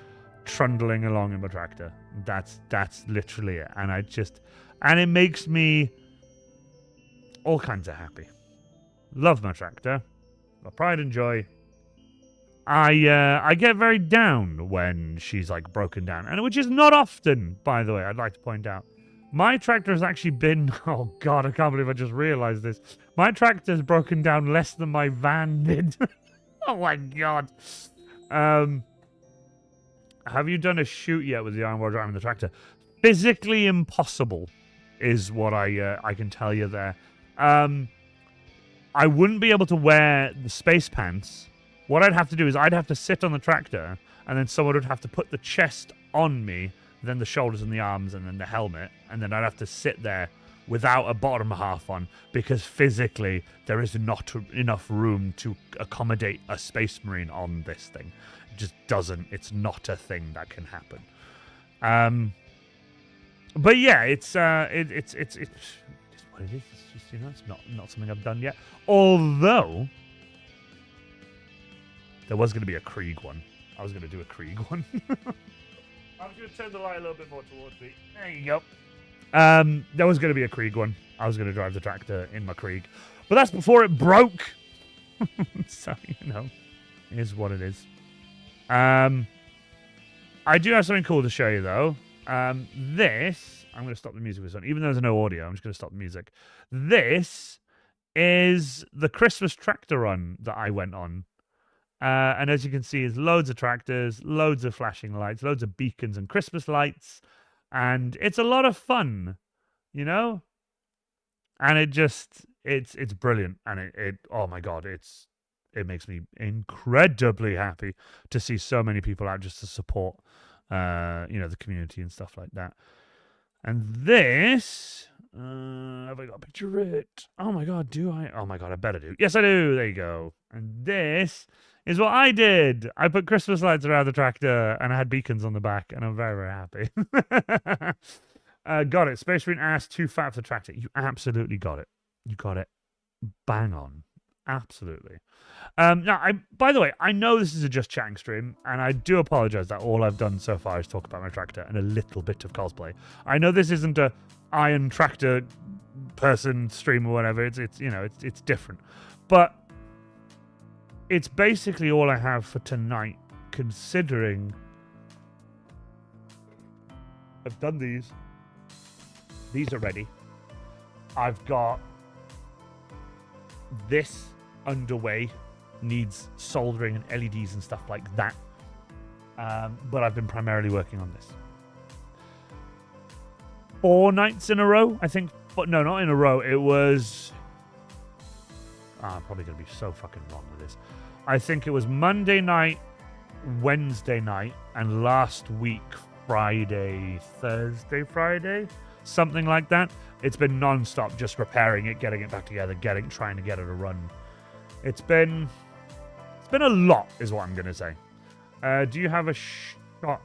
trundling along in my tractor. That's literally it. And it makes me all kinds of happy. Love my tractor. My pride and joy. I get very down when she's like broken down, and which is not often, by the way, I'd like to point out. My tractor has actually been, oh god, I can't believe I just realized this. My tractor has broken down less than my van did. Oh my god. Have you done a shoot yet with the Iron Warrior driving the tractor? Physically impossible is what I can tell you there. I wouldn't be able to wear the space pants. What I'd have to do is I'd have to sit on the tractor, and then someone would have to put the chest on me, then the shoulders and the arms, and then the helmet, and then I'd have to sit there without a bottom half on, because physically there is not enough room to accommodate a space marine on this thing. It just doesn't. It's not a thing that can happen. But yeah, it's what it is. It's just, you know, it's not something I've done yet. Although there was going to be a Krieg one. I was going to do a Krieg one. I was going to turn the light a little bit more towards me. There you go. There was going to be a Krieg one. I was going to drive the tractor in my Krieg. But that's before it broke. So, you know, it is what it is. I do have something cool to show you, though. This, I'm going to stop the music for this one. Even though there's no audio, I'm just going to stop the music. This is the Christmas tractor run that I went on. And as you can see, there's loads of tractors, loads of flashing lights, loads of beacons and Christmas lights. And it's a lot of fun, you know? And it just, it's brilliant. And it oh my God, it makes me incredibly happy to see so many people out just to support, you know, the community and stuff like that. And this, have I got a picture of it? Oh my God, do I? Oh my God, I better do. Yes, I do. There you go. And this is what I did. I put Christmas lights around the tractor and I had beacons on the back, and I'm very, very happy. Got it. Space Marine ass, too fat for the tractor. You absolutely got it. You got it. Bang on. Absolutely. Now, by the way, I know this is a just chatting stream, and I do apologize that all I've done so far is talk about my tractor and a little bit of cosplay. I know this isn't a iron tractor person stream or whatever. It's you know, it's different, but it's basically all I have for tonight, considering I've done these. These are ready. I've got this underway, needs soldering and LEDs and stuff like that. But I've been primarily working on this. 4 nights in a row, I think. But no, not in a row. It was... I'm probably going to be so fucking wrong with this. I think it was Monday night, Wednesday night, and last week, Friday, Thursday, Friday, something like that. It's been non-stop, just repairing it, getting it back together, trying to get it to run. It's been a lot, is what I'm going to say. Do you have a shot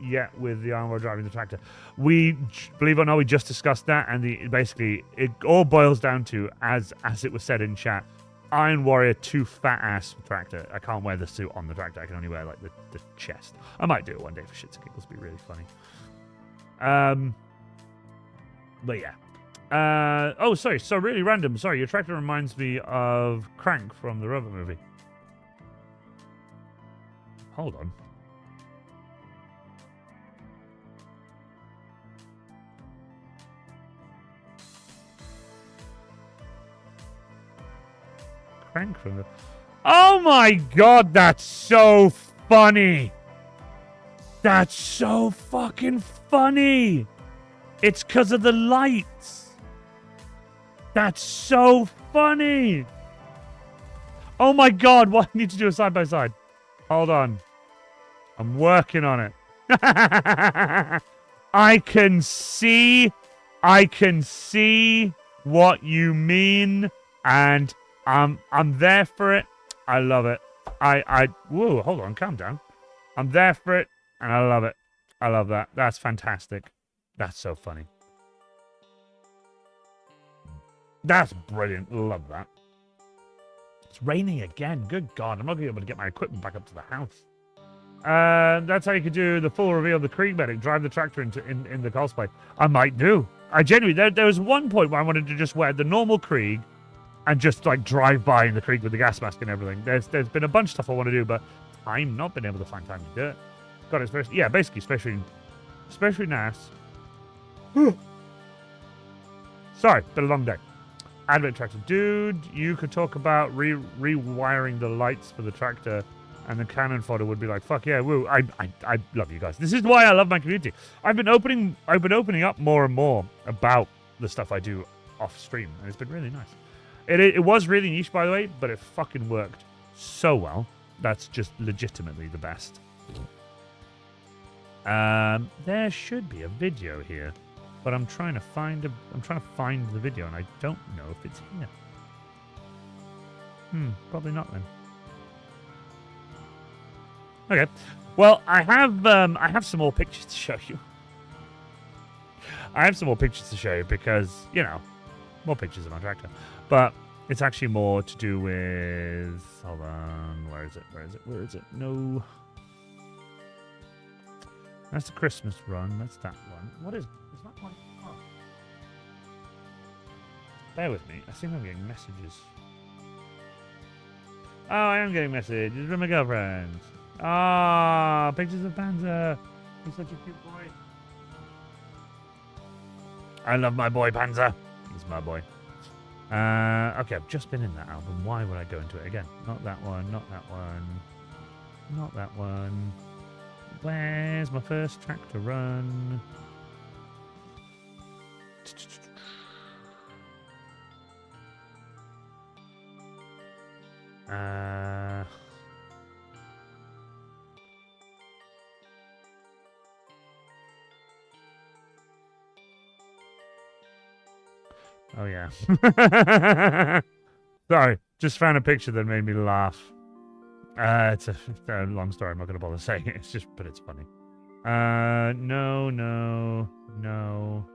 yet with the Iron Warrior driving the tractor? We, believe it or not, we just discussed that, and basically it all boils down to, as it was said in chat, Iron Warrior too fat ass tractor. I can't wear the suit on the tractor. I can only wear like the chest. I might do it one day for shits and giggles. It'd be really funny. But yeah. Oh, sorry. So really random. Sorry, your tractor reminds me of Crank from the Robot movie. Hold on. Crank from the... Oh my God, that's so funny. That's so fucking funny. It's because of the lights. That's so funny. Oh my God, what I need to do a side by side. Hold on. I'm working on it. I can see what you mean, and I'm there for it. I love it. Whoa, hold on, calm down. I'm there for it, and I love it. I love that. That's fantastic. That's so funny. That's brilliant. Love that. It's raining again. Good God. I'm not going to be able to get my equipment back up to the house. That's how you could do the full reveal of the Krieg medic. Drive the tractor in the cosplay. I might do. I genuinely... There was one point where I wanted to just wear the normal Krieg and just, like, drive by in the Krieg with the gas mask and everything. There's been a bunch of stuff I want to do, but I've not been able to find time to do it. God, it's very... Yeah, basically, especially NAS. Sorry, been a long day. Advent tractor. Dude, you could talk about rewiring the lights for the tractor, and the cannon fodder would be like, fuck yeah, woo. I love you guys. This is why I love my community. I've been opening up more and more about the stuff I do off stream, and it's been really nice. It was really niche, by the way, but it fucking worked so well. That's just legitimately the best. There should be a video here, but I'm trying to find the video, and I don't know if it's here. Probably not then. Okay. Well, I have some more pictures to show you. I have some more pictures to show you because, you know, more pictures of my tractor. But it's actually more to do with... Hold on. Where is it? No. That's the Christmas run. That's that one. What is that one? Oh. Bear with me. I think I'm getting messages. Oh, I am getting messages from my girlfriend. Ah, pictures of Panzer. He's such a cute boy. I love my boy Panzer. He's my boy. Okay, I've just been in that album. Why would I go into it again? Not that one. Not that one. Not that one. Where's my first track to run? Oh, yeah. Sorry, just found a picture that made me laugh. It's a long story. I'm not going to bother saying it. It's just, but it's funny. No, no, no.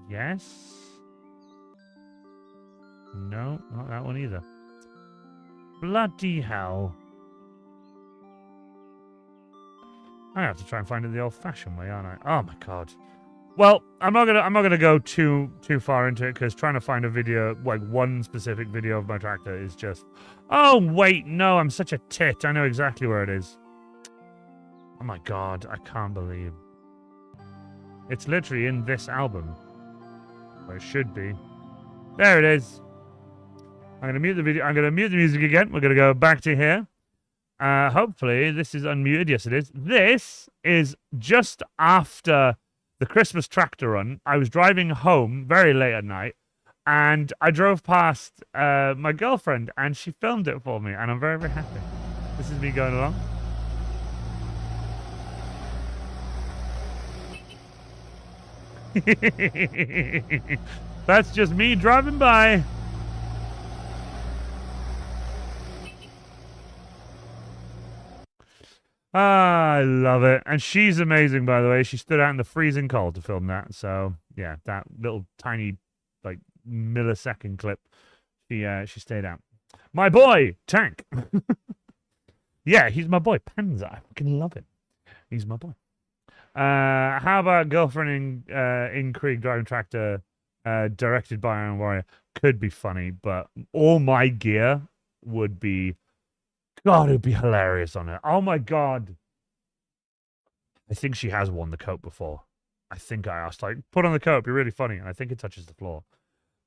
Yes. No, not that one either. Bloody hell. I have to try and find it the old-fashioned way, aren't I? Oh my god. Well, I'm not gonna go too far into it because trying to find a video, like one specific video of my tractor, is just. Oh wait, no, I'm such a tit. I know exactly where it is. Oh my god, I can't believe. It's literally in this album. Where it should be. There it is. I'm gonna mute the video. I'm gonna mute the music again. We're gonna go back to here. Hopefully this is unmuted. Yes, it is. This is just after the Christmas tractor run. I was driving home very late at night, and I drove past my girlfriend, and she filmed it for me, and I'm very, very happy. This is me going along. That's just me driving by. Ah, I love it. And she's amazing, by the way. She stood out in the freezing cold to film that. So, yeah, that little tiny, like, millisecond clip, she stayed out. My boy, Tank. Yeah, he's my boy, Panzer. I fucking love him. He's my boy. How about Girlfriend in Krieg driving tractor, directed by Iron Warrior? Could be funny, but all my gear would be... God, it'd be hilarious on it. Oh my god. I think she has worn the coat before. I think I asked, like, put on the coat, it'd be really funny. And I think it touches the floor.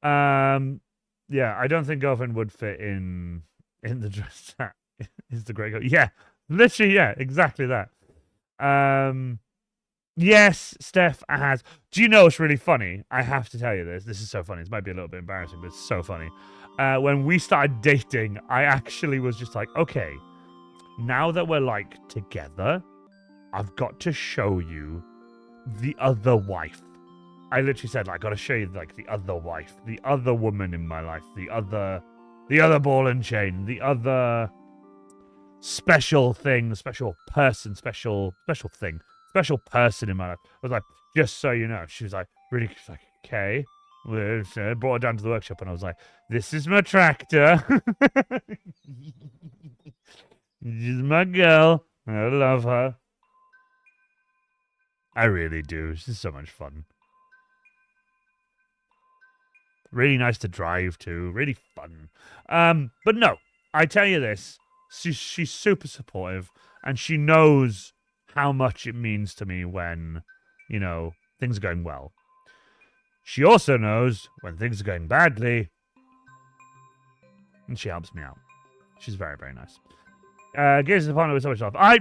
Yeah, I don't think Girlfriend would fit in the dress that is the great coat. Yeah, literally, yeah, exactly that. Yes, Steph has. Do you know what's really funny? I have to tell you this. This is so funny. This might be a little bit embarrassing, but it's so funny. When we started dating, I actually was just like, okay, now that we're, like, together, I've got to show you the other wife. I literally said, like, I got to show you, like, the other wife, the other woman in my life, the other ball and chain, the other special thing, special person, special thing, special person in my life. I was like, just so you know. She was like, really, she's like, okay. We brought her down to the workshop, and I was like, this is my tractor. She's my girl. I love her. I really do. She's so much fun. Really nice to drive to. Really fun. But no, I tell you this. She's super supportive, and she knows how much it means to me when, you know, things are going well. She also knows when things are going badly, and she helps me out. She's very, very nice. Gives the partner with so much love. I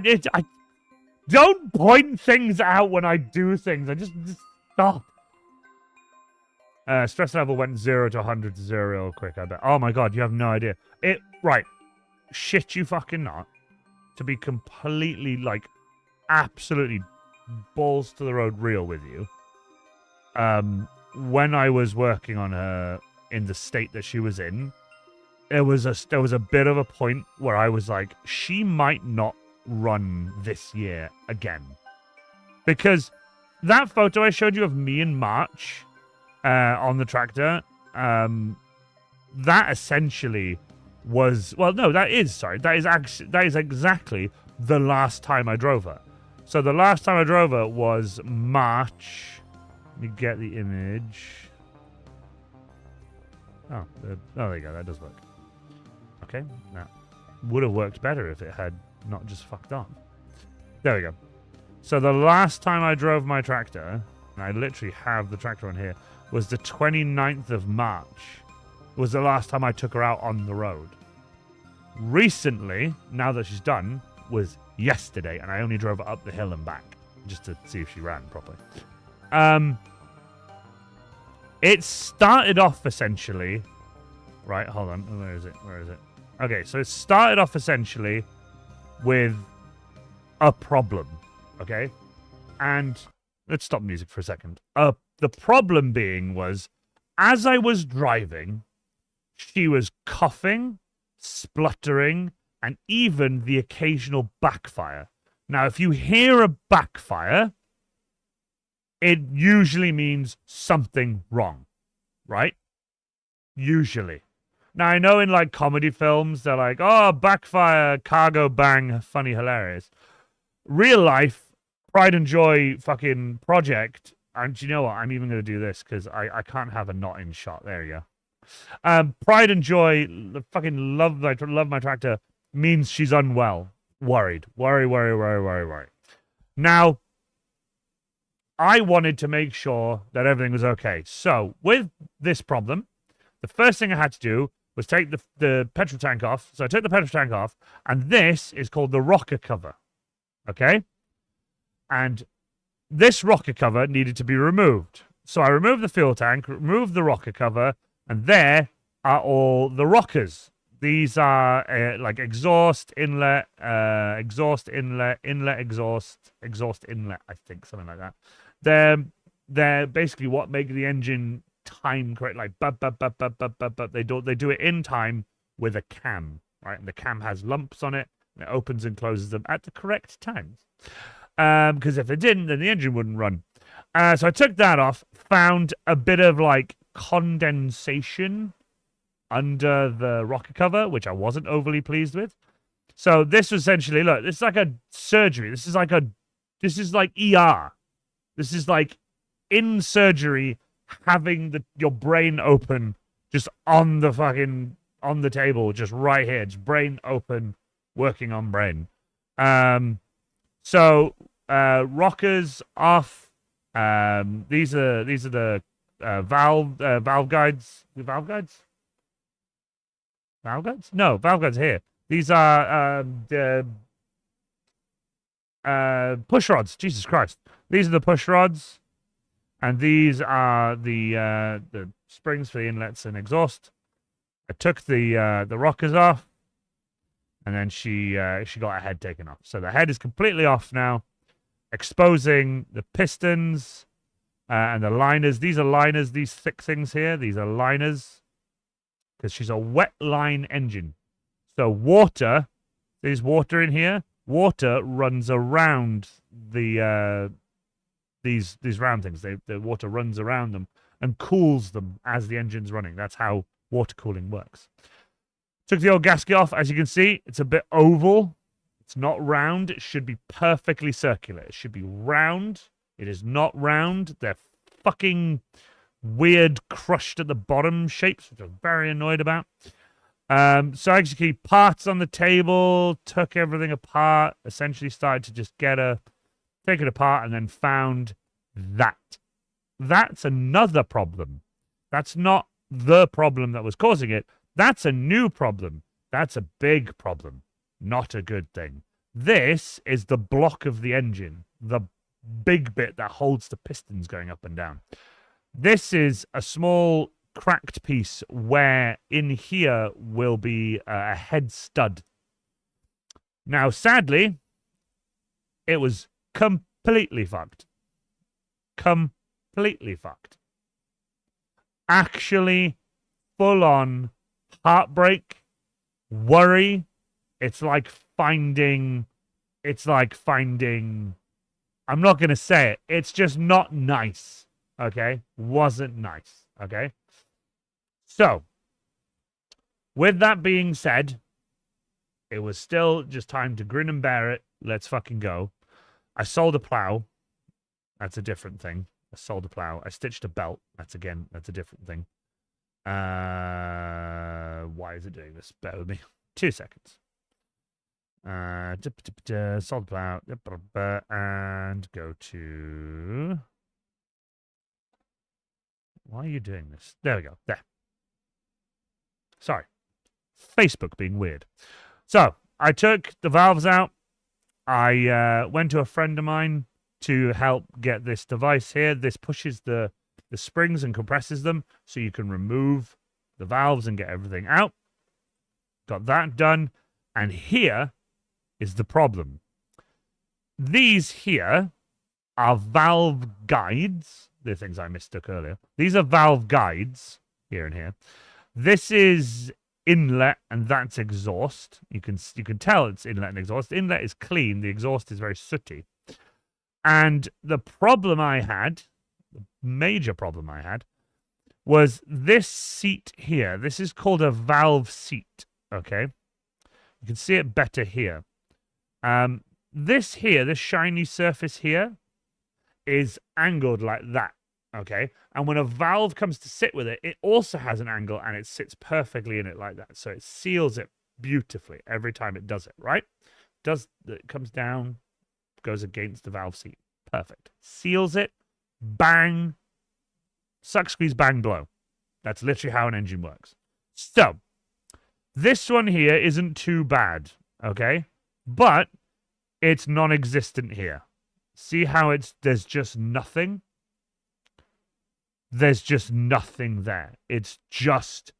don't point things out when I do things. I just stop. Stress level went 0 to 100 to 0 real quick, I bet. Oh my god, you have no idea. Right. Shit you fucking not. To be completely, like, absolutely balls to the road real with you. When I was working on her in the state that she was in, there was a bit of a point where I was like, she might not run this year again. Because that photo I showed you of me in March on the tractor, that essentially was, well, no, that is exactly the last time I drove her. So the last time I drove her was March. Let me get the image. Oh, there you go. That does work. Okay, that would have worked better if it had not just fucked on. There we go. So the last time I drove my tractor, and I literally have the tractor on here, was the 29th of March. Was the last time I took her out on the road. Recently, now that she's done, was yesterday, and I only drove her up the hill and back just to see if she ran properly. It started off essentially... Right, hold on. Where is it? Where is it? Okay, so it started off essentially with a problem, okay? And let's stop music for a second. The problem being was, as I was driving, she was coughing, spluttering, and even the occasional backfire. Now, if you hear a backfire, it usually means something wrong, right? Usually. Now, I know in, like, comedy films, they're like, oh, backfire, cargo bang, funny, hilarious. Real life, Pride and Joy fucking project, and you know what? I'm even going to do this, because I can't have a not in shot. There you go. Pride and Joy, fucking love my tractor, means she's unwell. Worried. Worry. Now, I wanted to make sure that everything was okay. So, with this problem, the first thing I had to do was take the petrol tank off. So I took the petrol tank off, and this is called the rocker cover. Okay? And this rocker cover needed to be removed. So I removed the fuel tank, removed the rocker cover, and there are all the rockers. These are like exhaust inlet, exhaust inlet, inlet exhaust, exhaust inlet, I think, something like that. They're basically what make the engine time correct, like they do it in time with a cam, right? And the cam has lumps on it, and it opens and closes them at the correct times. Because if it didn't, then the engine wouldn't run. So I took that off, found a bit of like condensation under the rocker cover, which I wasn't overly pleased with. So this was essentially, look, this is like a surgery. This is like ER. This is like in surgery, having your brain open just on the table, just right here, just brain open, working on brain. So rockers off. These are the valve guides. Valve guides? Valve guides? No, valve guides here. These are the push rods. Jesus Christ! These are the push rods. And these are the springs for the inlets and exhaust. I took the rockers off, and then she got her head taken off. So the head is completely off now, exposing the pistons and the liners. These are liners. These thick things here. These are liners because she's a wet line engine. So water, there's water in here. Water runs around the these round things. The water runs around them and cools them as the engine's running. That's how water cooling works. Took the old gasket off. As you can see, it's a bit oval. It's not round. It should be perfectly circular. It should be round. It is not round. They're fucking weird, crushed at the bottom shapes, which I'm very annoyed about. So I actually keep parts on the table, took everything apart, essentially started to just take it apart, and then found that. That's another problem. That's not the problem that was causing it. That's a new problem. That's a big problem. Not a good thing. This is the block of the engine, the big bit that holds the pistons going up and down. This is a small cracked piece where in here will be a head stud. Now, sadly, it was completely fucked. Completely fucked. Actually, full on heartbreak, worry. It's like finding, I'm not going to say it. It's just not nice. Okay? Wasn't nice. Okay? So, with that being said, it was still just time to grin and bear it. Let's fucking go. I sold a plow. That's a different thing. I sold a plow. I stitched a belt. That's a different thing. Why is it doing this? Bear with me. 2 seconds. Sold the plow. And go to... Why are you doing this? There we go. There. Sorry. Facebook being weird. So, I took the valves out. I went to a friend of mine to help get this device here. This pushes the springs and compresses them so you can remove the valves and get everything out. Got that done. And here is the problem. These here are valve guides. The things I mistook earlier. These are valve guides here and here. This is inlet and that's exhaust. You can tell it's inlet and exhaust. Inlet is clean. The exhaust is very sooty. And the problem I had, the major problem I had, was this seat here. This is called a valve seat. Okay, you can see it better here. This here, this shiny surface here, is angled like that, okay? And when a valve comes to sit with it, it also has an angle and it sits perfectly in it like that. So it seals it beautifully every time it does it, right? It comes down, goes against the valve seat. Perfect. Seals it, bang, suck, squeeze, bang, blow. That's literally how an engine works. So, this one here isn't too bad, okay? But it's non-existent here. See how there's just nothing? There's just nothing there. It's just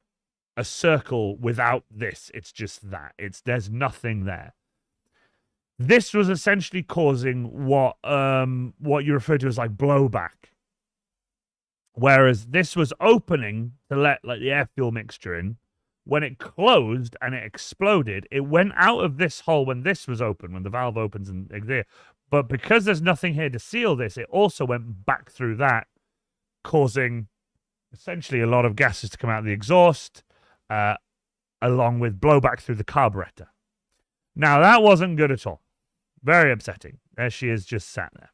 a circle without this. It's just that. There's nothing there. This was essentially causing what you refer to as like blowback. Whereas this was opening to let like the air fuel mixture in. When it closed and it exploded, it went out of this hole when this was open, when the valve opens and there. But because there's nothing here to seal this, it also went back through that, causing essentially a lot of gases to come out of the exhaust, along with blowback through the carburetor. Now, that wasn't good at all. Very upsetting. There she is, just sat there.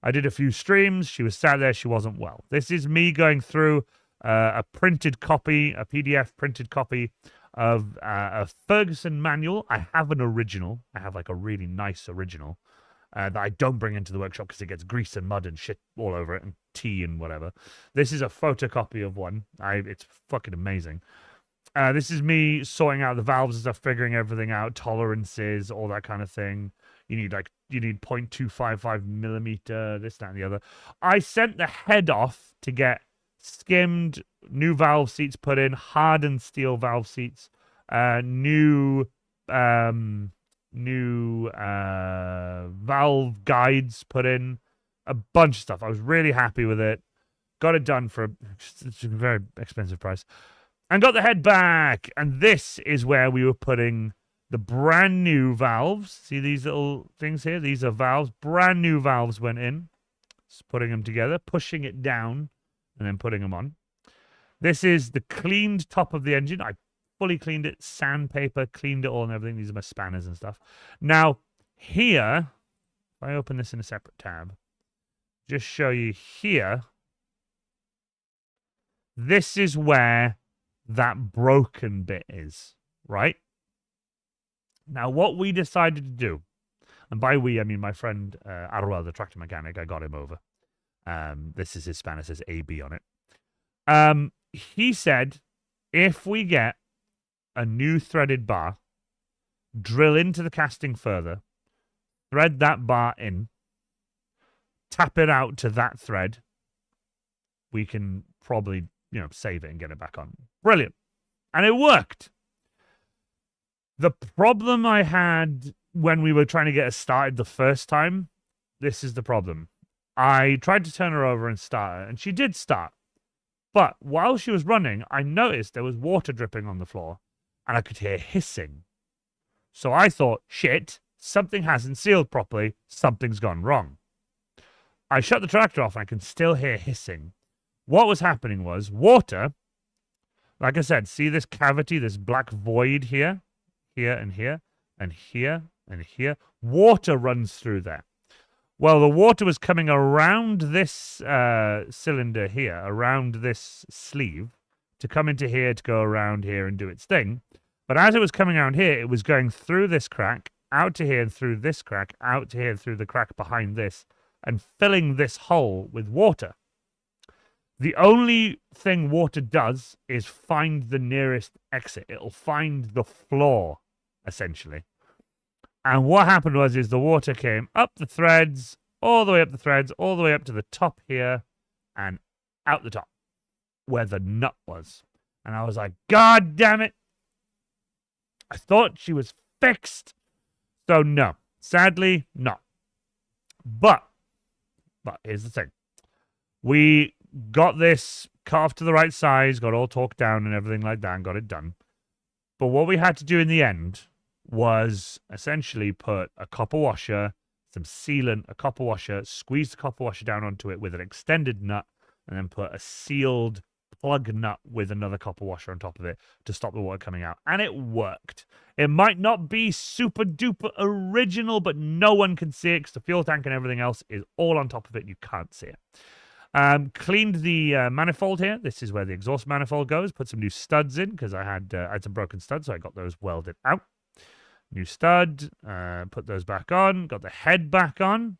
I did a few streams. She was sat there. She wasn't well. This is me going through a printed copy, a PDF printed copy of a Ferguson manual. I have an original. I have like a really nice original that I don't bring into the workshop because it gets grease and mud and shit all over it and tea and whatever. This is a photocopy of one. It's fucking amazing. This is me sorting out the valves and stuff, figuring everything out, tolerances, all that kind of thing. You need 0.255 millimeter, this, that, and the other. I sent the head off to get skimmed, new valve seats put in, hardened steel valve seats, new valve guides put in, a bunch of stuff. I was really happy with it. Got it done for a very expensive price. And got the head back. And this is where we were putting the brand new valves. See these little things here? These are valves. Brand new valves went in. Just putting them together, pushing it down, and then putting them on. This is the cleaned top of the engine. I fully cleaned it, sandpaper, cleaned it all and everything. These are my spanners and stuff. Now, here, if I open this in a separate tab, just show you here, this is where that broken bit is, right? Now, what we decided to do, and by we, I mean my friend Arwell, the tractor mechanic, I got him over. This is his spanner, says AB on it. He said, if we get a new threaded bar, drill into the casting further, thread that bar in, tap it out to that thread, we can probably, save it and get it back on. Brilliant. And it worked. The problem I had when we were trying to get it started the first time, this is the problem. I tried to turn her over and start her, and she did start. But while she was running, I noticed there was water dripping on the floor, and I could hear hissing. So I thought, shit, something hasn't sealed properly, something's gone wrong. I shut the tractor off, and I can still hear hissing. What was happening was water, like I said, see this cavity, this black void here, here and here, and here and here? Water runs through there. Well, the water was coming around this cylinder here, around this sleeve, to come into here, to go around here and do its thing. But as it was coming around here, it was going through this crack, out to here and through this crack, out to here and through the crack behind this, and filling this hole with water. The only thing water does is find the nearest exit. It'll find the floor, essentially. And what happened was the water came up the threads, all the way up the threads, all the way up to the top here, and out the top, where the nut was. And I was like, God damn it. I thought she was fixed. So no, sadly, not. But here's the thing. We got this cut off to the right size, got all torqued down and everything like that, and got it done. But what we had to do in the end was essentially put a copper washer, some sealant, a copper washer, squeeze the copper washer down onto it with an extended nut, and then put a sealed plug nut with another copper washer on top of it to stop the water coming out. And it worked. It might not be super duper original, but no one can see it because the fuel tank and everything else is all on top of it. You can't see it. Cleaned the manifold here. This is where the exhaust manifold goes. Put some new studs in because I had some broken studs, so I got those welded out. New stud. Put those back on. Got the head back on.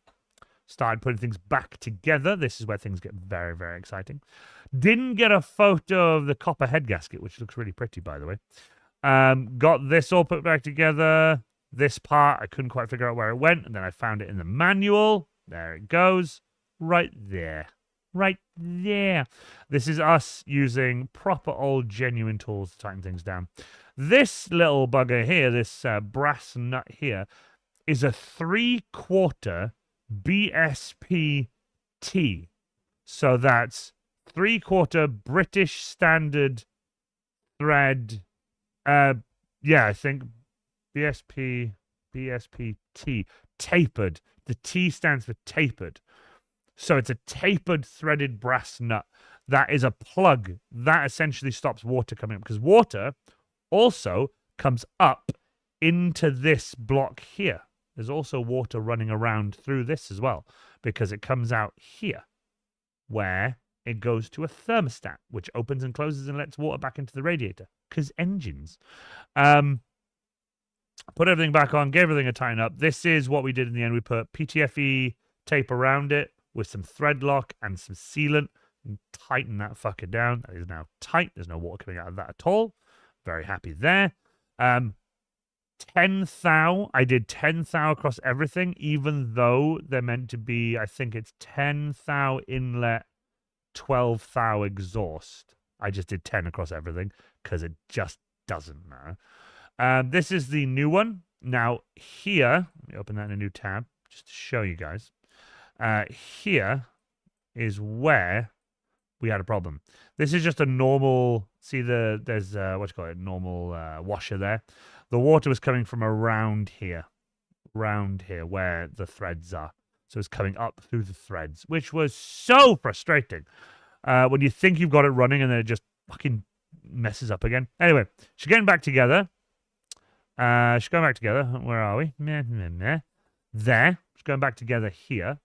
Started putting things back together. This is where things get very, very exciting. Didn't get a photo of the copper head gasket, which looks really pretty, by the way. Got this all put back together. This part, I couldn't quite figure out where it went, and then I found it in the manual. There it goes. Right there. Right there. This is us using proper old genuine tools to tighten things down. This little bugger here, this brass nut here, is a 3/4 BSPT. So that's 3/4 British Standard thread. Yeah, I think BSPT. Tapered. The T stands for tapered. So it's a tapered threaded brass nut. That is a plug. That essentially stops water coming up. Because water also comes up into this block here. There's also water running around through this as well. Because it comes out here. Where it goes to a thermostat. Which opens and closes and lets water back into the radiator. Because engines. Put everything back on. Gave everything a tighten up. This is what we did in the end. We put PTFE tape around it. With some thread lock and some sealant, and tighten that fucker down. That is now tight. There's no water coming out of that at all. Very happy there. 10 thou. I did 10 thou across everything, even though they're meant to be, I think it's 10 thou inlet, 12 thou exhaust. I just did 10 across everything because it just doesn't matter. This is the new one. Now, here, let me open that in a new tab just to show you guys. Here is where we had a problem. This is just a normal, see there's normal washer there. The water was coming from around here where the threads are. So it's coming up through the threads, which was so frustrating. When you think you've got it running and then it just fucking messes up again. Anyway, she's getting back together. She's going back together. Where are we? There. She's going back together here.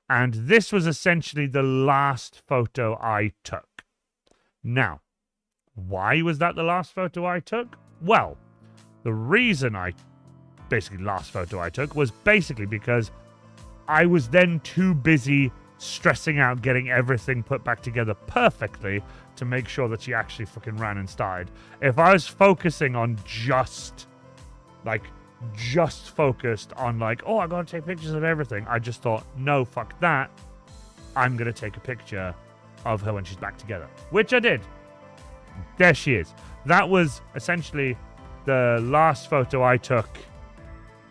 And this was essentially the last photo I took. Now, why was that the last photo I took? Well, the reason last photo I took was basically because I was then too busy stressing out getting everything put back together perfectly to make sure that she actually fucking ran and started. If I was focusing on just focused on oh, I gotta take pictures of everything, I just thought, no, fuck that. I'm gonna take a picture of her when she's back together. Which I did. There she is. That was essentially the last photo I took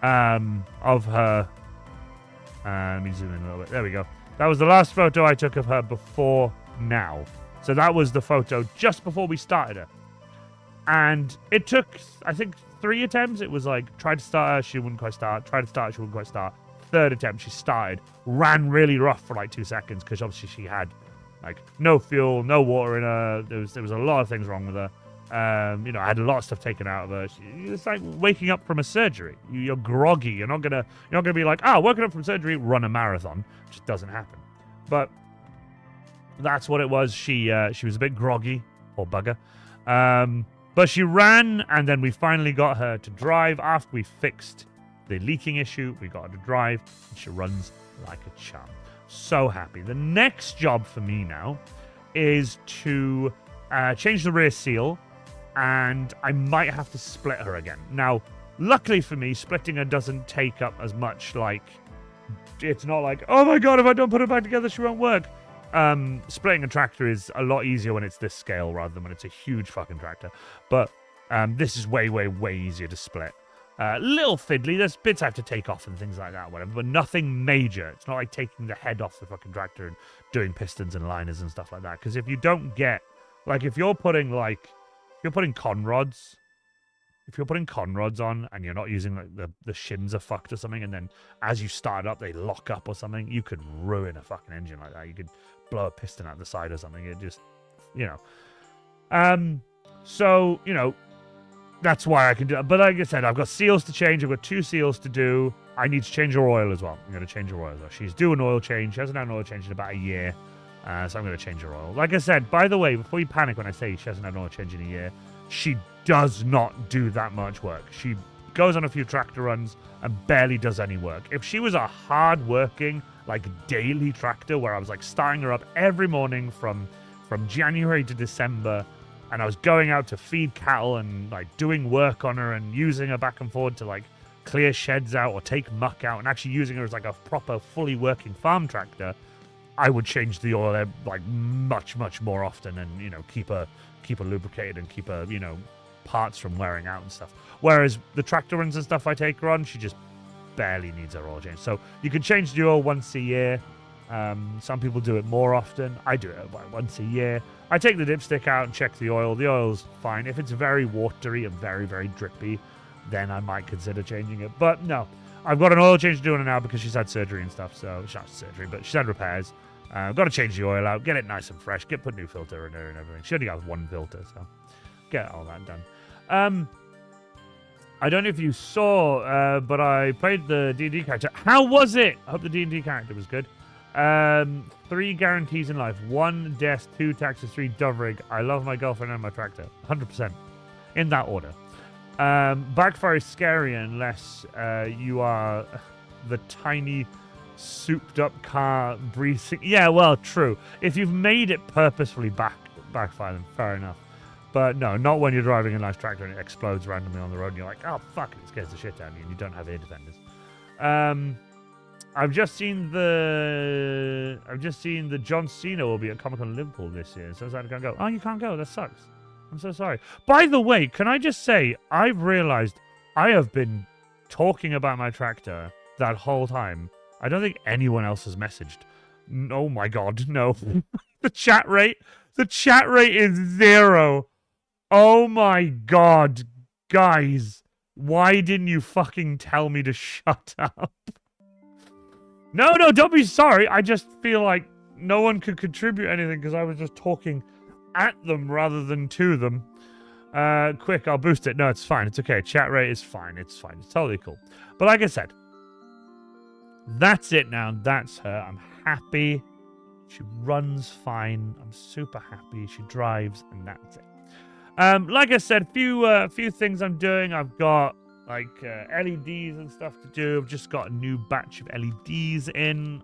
of her. Let me zoom in a little bit. There we go. That was the last photo I took of her before now. So that was the photo just before we started her. And it took, I think, 3 attempts. It was tried to start her, she wouldn't quite start. Tried to start her, she wouldn't quite start. 3rd attempt, she started. Ran really rough for 2 seconds because obviously she had no fuel, no water in her. There was a lot of things wrong with her. You know, I had a lot of stuff taken out of her. It's like waking up from a surgery. You're groggy. You're not gonna be like, oh, woken up from surgery, run a marathon. It just doesn't happen. But that's what it was. She was a bit groggy, poor bugger. But she ran, and then we finally got her to drive after we fixed the leaking issue. We got her to drive, and she runs like a charm. So happy. The next job for me now is to change the rear seal, and I might have to split her again. Now, luckily for me, splitting her doesn't take up as much, like, it's not like, oh my god, if I don't put her back together, she won't work. Splitting a tractor is a lot easier when it's this scale rather than when it's a huge fucking tractor. But this is way, way, way easier to split. Little fiddly, there's bits I have to take off and things like that, whatever, but nothing major. It's not like taking the head off the fucking tractor and doing pistons and liners and stuff like that. Because if you don't get, like, if you're putting conrods, on and you're not using, like, the shims are fucked or something, and then as you start up they lock up or something, you could ruin a fucking engine like that. You could blow a piston out the side or something. It just, you know. So, you know, that's why I can do it. But like I said, I've got seals to change. I've got 2 seals to do. I need to change her oil as well. I'm going to change her oil as well. She's due an oil change. She hasn't had an oil change in about a year. So I'm going to change her oil. Like I said, by the way, before you panic when I say she hasn't had an oil change in a year, she does not do that much work. She goes on a few tractor runs and barely does any work. If she was a hard-working, like, daily tractor where I was, like, starting her up every morning from January to December, and I was going out to feed cattle and, like, doing work on her and using her back and forth to, like, clear sheds out or take muck out and actually using her as, like, a proper, fully working farm tractor, I would change the oil, like, much, much more often and, you know, keep her lubricated and keep her, you know, parts from wearing out and stuff. Whereas the tractor runs and stuff I take her on, she just barely needs her oil change. So you can change the oil once a year. Some people do it more often. I do it about once a year. I take the dipstick out and check the oil. The oil's fine. If it's very watery and very, very drippy, then I might consider changing it. But no, I've got an oil change to do on her now because she's had surgery and stuff. So, she's not surgery, but she's had repairs. I've got to change the oil out, get it nice and fresh, put new filter in her and everything. She only has 1 filter, so get all that done. I don't know if you saw, but I played the D&D character. How was it? I hope the D&D character was good. 3 guarantees in life. 1 death, 2 taxes, 3 Dovrig. I love my girlfriend and my tractor. 100%. In that order. Backfire is scary unless you are the tiny, souped-up car breathing. Yeah, well, true. If you've made it purposefully backfire, then fair enough. But no, not when you're driving a nice tractor and it explodes randomly on the road and you're like, oh, fuck, it scares the shit out of you and you don't have air defenders. I've just seen the John Cena will be at Comic-Con Liverpool this year. So I can't go. Oh, you can't go? That sucks. I'm so sorry. By the way, can I just say, I've realized I have been talking about my tractor that whole time. I don't think anyone else has messaged. Oh my god, no. The chat rate is 0. Oh my god, guys. Why didn't you fucking tell me to shut up? No, don't be sorry. I just feel like no one could contribute anything because I was just talking at them rather than to them. Quick, I'll boost it. No, it's fine. It's okay. Chat rate is fine. It's fine. It's totally cool. But like I said, that's it now. That's her. I'm happy. She runs fine. I'm super happy. She drives, and that's it. Like I said, few things I'm doing. I've got like LEDs and stuff to do. I've just got a new batch of LEDs in.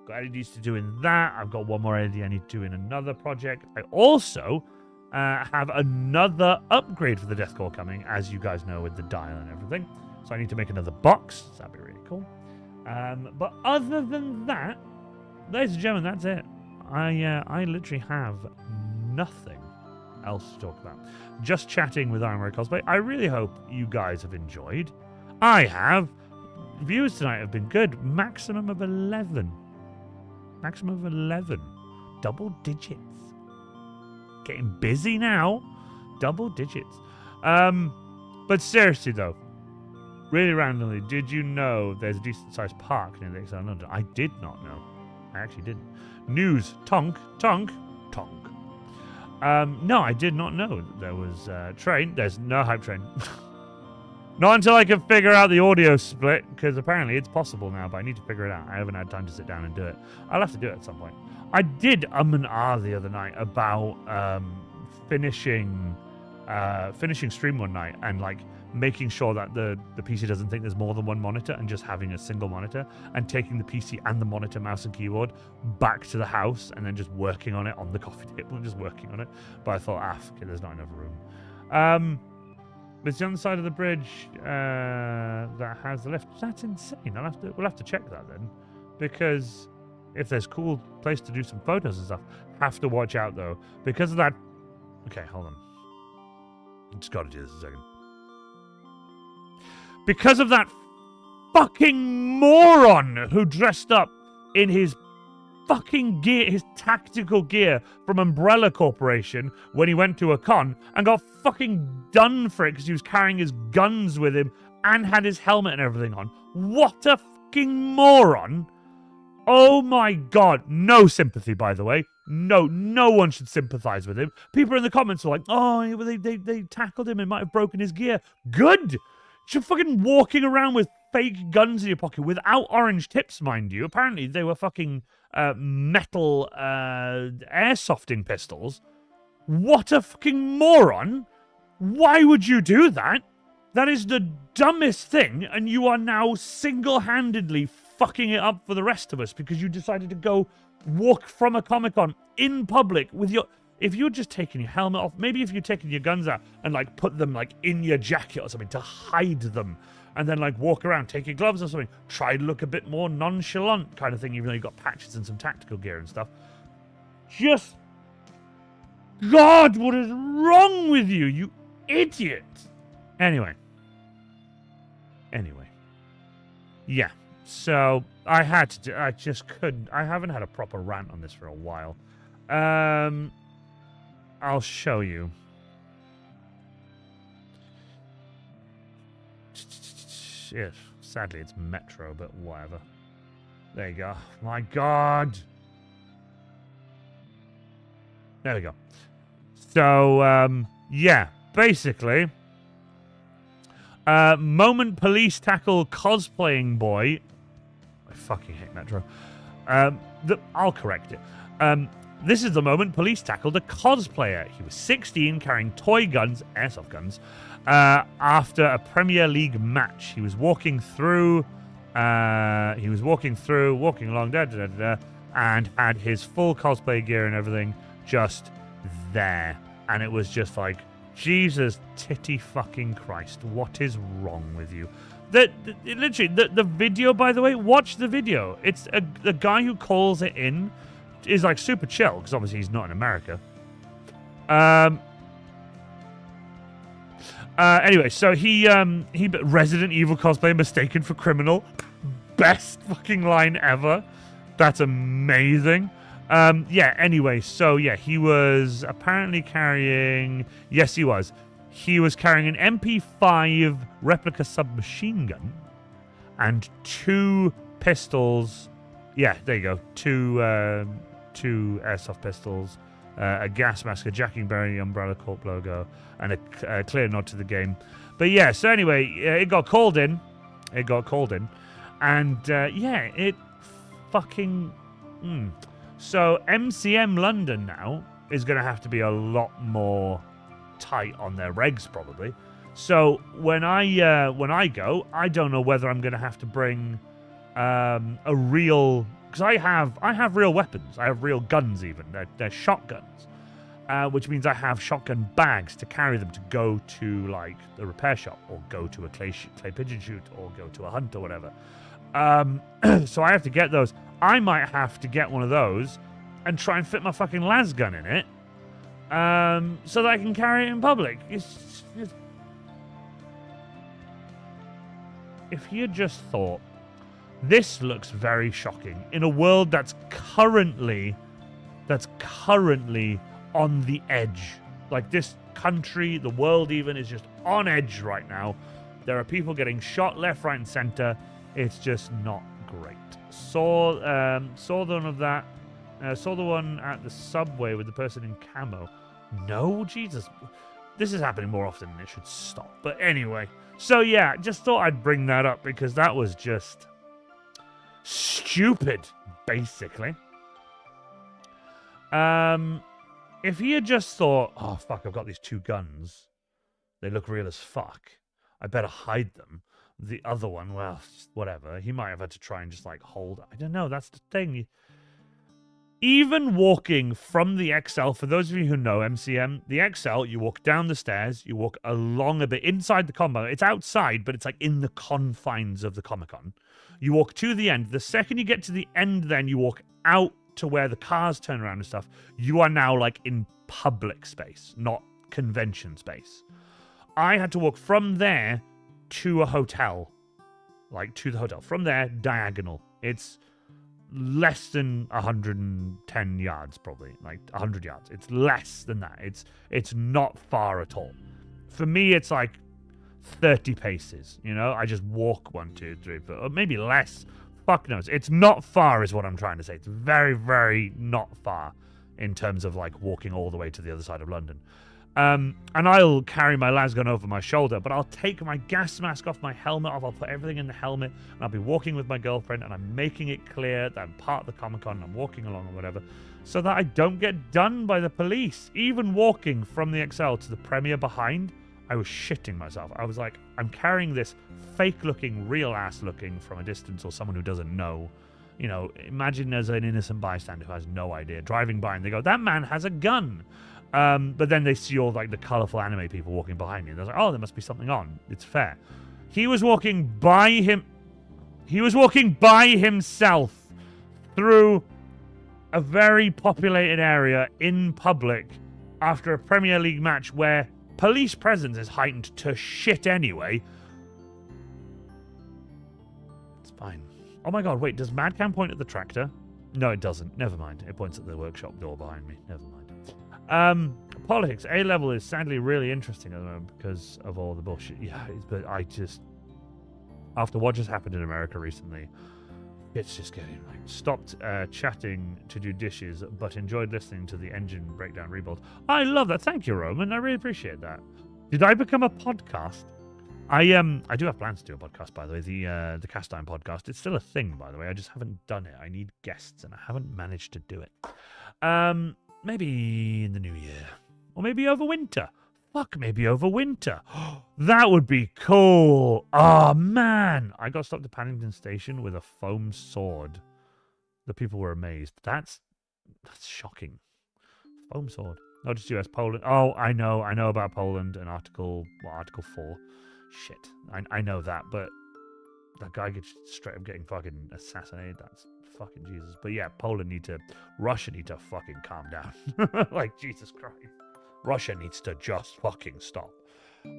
Got LEDs to do in that. I've got one more LED I need to do in another project. I also have another upgrade for the Deathcore coming, as you guys know, with the dial and everything. So I need to make another box. So that'd be really cool. But other than that, ladies and gentlemen, that's it. I literally have nothing else to talk about. Just chatting with Ironware Cosplay. I really hope you guys have enjoyed. I have. Views tonight have been good. Maximum of 11. Maximum of 11. Double digits. Getting busy now. Double digits. But seriously though, really randomly, did you know there's a decent sized park near the Excel in London? I did not know. I actually didn't. News. Tonk. No, I did not know that there was a train. There's no hype train. Not until I can figure out the audio split, because apparently it's possible now, but I need to figure it out. I haven't had time to sit down and do it. I'll have to do it at some point. I did and ah the other night about finishing stream one night and like making sure that the PC doesn't think there's more than one monitor and just having a single monitor and taking the PC and the monitor, mouse and keyboard back to the house and then just working on it on the coffee table and just working on it. But I thought, fuck it, there's not enough room. But it's on the side of the bridge that has the lift. That's insane. We'll have to check that then, because if there's cool place to do some photos and stuff, have to watch out though because of that. Okay, hold on. I just got to do this a second. Because of that fucking moron who dressed up in his fucking gear, his tactical gear from Umbrella Corporation when he went to a con and got fucking done for it because he was carrying his guns with him and had his helmet and everything on. What a fucking moron. Oh my god. No sympathy, by the way. No one should sympathize with him. People in the comments are like, oh, they tackled him and might have broken his gear. Good. You're fucking walking around with fake guns in your pocket without orange tips, mind you. Apparently, they were fucking metal airsofting pistols. What a fucking moron. Why would you do that? That is the dumbest thing, and you are now single-handedly fucking it up for the rest of us because you decided to go walk from a Comic-Con in public with your... If you're just taking your helmet off, maybe if you're taking your guns out and, like, put them, like, in your jacket or something to hide them, and then, like, walk around, take your gloves or something, try to look a bit more nonchalant kind of thing, even though you've got patches and some tactical gear and stuff. Just... God, what is wrong with you, you idiot? Anyway. Yeah. So, I had to do... I just couldn't... I haven't had a proper rant on this for a while. I'll show you. Yes, sadly it's Metro, but whatever. There you go. My God. There we go. So, yeah, basically, moment police tackle cosplaying boy. I fucking hate Metro. I'll correct it. This is the moment police tackled a cosplayer. He was 16, carrying toy guns, airsoft guns, after a Premier League match. He was walking through, walking along, and had his full cosplay gear and everything just there. And it was just like, Jesus titty fucking Christ, what is wrong with you? Literally, the video, by the way, watch the video. It's the guy who calls it in is like super chill because obviously he's not in America. Anyway, so he Resident Evil cosplay mistaken for criminal. Best fucking line ever. That's amazing. Yeah, anyway, so yeah, he was apparently carrying... Yes, he was. He was carrying an MP5 replica submachine gun and 2 pistols. Yeah, there you go. 2 airsoft pistols, a gas mask, a Jacking Berry Umbrella Corp logo, and a clear nod to the game. But yeah, so anyway, it got called in. And yeah, it fucking... So MCM London now is going to have to be a lot more tight on their regs, probably. So when I go, I don't know whether I'm going to have to bring a real... Because I have real weapons. I have real guns even. They're shotguns. Which means I have shotgun bags to carry them to go to, like, the repair shop or go to a clay pigeon shoot or go to a hunt or whatever. So I have to get those. I might have to get one of those and try and fit my fucking las gun in it so that I can carry it in public. It's just... If you just thought, this looks very shocking in a world that's currently on the edge. Like, this country, the world even, is just on edge right now. There are people getting shot left, right, and center. It's just not great. Saw the one at the subway with the person in camo. No, Jesus. This is happening more often than it should stop. But anyway. So yeah, just thought I'd bring that up because that was just stupid, basically. If he had just thought, oh fuck, I've got these 2 guns. They look real as fuck. I better hide them. The other one, well, whatever. He might have had to try and just like hold. I don't know. That's the thing. Even walking from the XL, for those of you who know MCM, the XL, you walk down the stairs, you walk along a bit inside the combo. It's outside, but it's like in the confines of the Comic-Con. You walk to the end. The second you get to the end, then you walk out to where the cars turn around and stuff. You are now like in public space, not convention space. I had to walk from there to a hotel, like to the hotel. From there, diagonal. It's less than 110 yards, probably, like 100 yards. It's less than that. It's not far at all. For me, it's like 30 paces, you know? I just walk 1, 2, 3, 4, or maybe less. Fuck knows. It's not far is what I'm trying to say. It's very, very not far in terms of like walking all the way to the other side of London. And I'll carry my lasgun over my shoulder, but I'll take my gas mask off, my helmet off, I'll put everything in the helmet, and I'll be walking with my girlfriend, and I'm making it clear that I'm part of the Comic-Con, and I'm walking along or whatever, so that I don't get done by the police. Even walking from the XL to the premiere behind, I was shitting myself. I was like, I'm carrying this fake-looking, real-ass-looking from a distance, or someone who doesn't know. You know, imagine there's an innocent bystander who has no idea, driving by, and they go, that man has a gun. But then they see all like the colorful anime people walking behind me. They're like, oh, there must be something on. It's fair. He was walking by himself through a very populated area in public after a Premier League match where police presence is heightened to shit anyway. It's fine. Oh my god, wait, does Madcam point at the tractor? No, it doesn't. Never mind. It points at the workshop door behind me. Never mind. Politics. A-level is sadly really interesting at the moment because of all the bullshit. Yeah, but I just... After what just happened in America recently, it's just getting like... Stopped chatting to do dishes, but enjoyed listening to the engine breakdown rebuild. I love that. Thank you, Roman. I really appreciate that. Did I become a podcast? I do have plans to do a podcast, by the way. The Cast Iron podcast. It's still a thing, by the way. I just haven't done it. I need guests, and I haven't managed to do it. Maybe in the new year. Or maybe over winter. Fuck, maybe over winter. That would be cool. Oh, man. I got stopped at Paddington Station with a foam sword. The people were amazed. That's shocking. Foam sword. Not just US, Poland. Oh, I know about Poland and Article 4. Shit. I know that, but that guy gets straight up getting fucking assassinated. That's fucking Jesus. But yeah, Russia need to fucking calm down. Like, Jesus Christ. Russia needs to just fucking stop.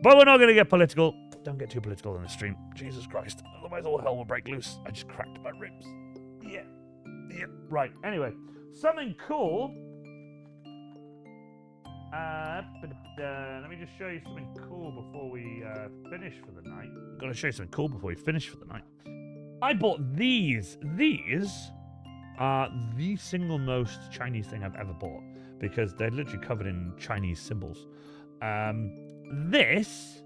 But we're not going to get political. Don't get too political in the stream. Jesus Christ. Otherwise all hell will break loose. I just cracked my ribs. Yeah. Right. Anyway, something cool. Let me just show you something cool before we finish for the night. Gotta show you something cool before we finish for the night. I bought these. These are the single most Chinese thing I've ever bought because they're literally covered in Chinese symbols. This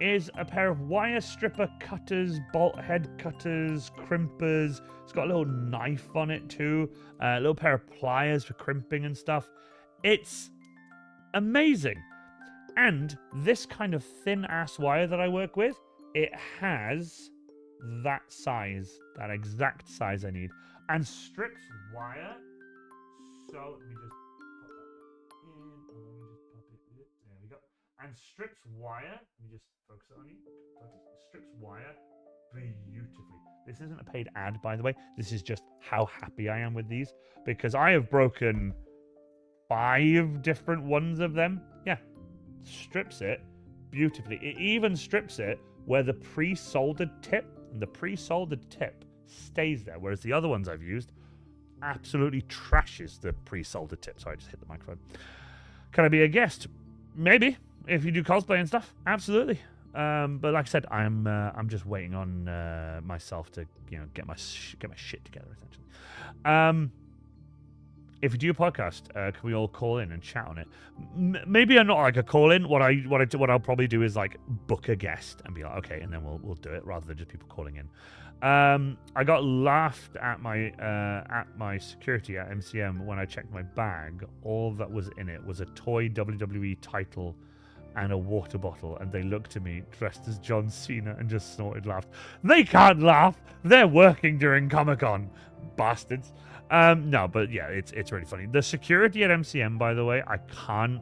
is a pair of wire stripper cutters, bolt head cutters, crimpers. It's got a little knife on it too. A little pair of pliers for crimping and stuff. It's amazing. And this kind of thin-ass wire that I work with, it has that size, that exact size I need. And strips wire. So, let me just pop that in. Let me just pop it. There we go. And strips wire. Let me just focus it on you. Strips wire beautifully. This isn't a paid ad, by the way. This is just how happy I am with these. Because I have broken 5 different ones of them. Yeah. Strips it beautifully. It even strips it where the pre-soldered tip and the pre-soldered tip stays there, whereas the other ones I've used absolutely trashes the pre-soldered tip. Sorry, I just hit the microphone. Can I be a guest? Maybe, if you do cosplay and stuff. Absolutely. But like I said, I'm just waiting on myself to get my shit together, essentially. if you do a podcast, can we all call in and chat on it? Maybe I'm not like a call in. What I'll probably do is like book a guest and be like, okay, and then we'll do it rather than just people calling in. I got laughed at my security at MCM when I checked my bag. All that was in it was a toy WWE title and a water bottle, and they looked at me dressed as John Cena and just snorted laughed. They can't laugh. They're working during Comic-Con, bastards. No, but yeah, it's really funny. The security at MCM, by the way, I can't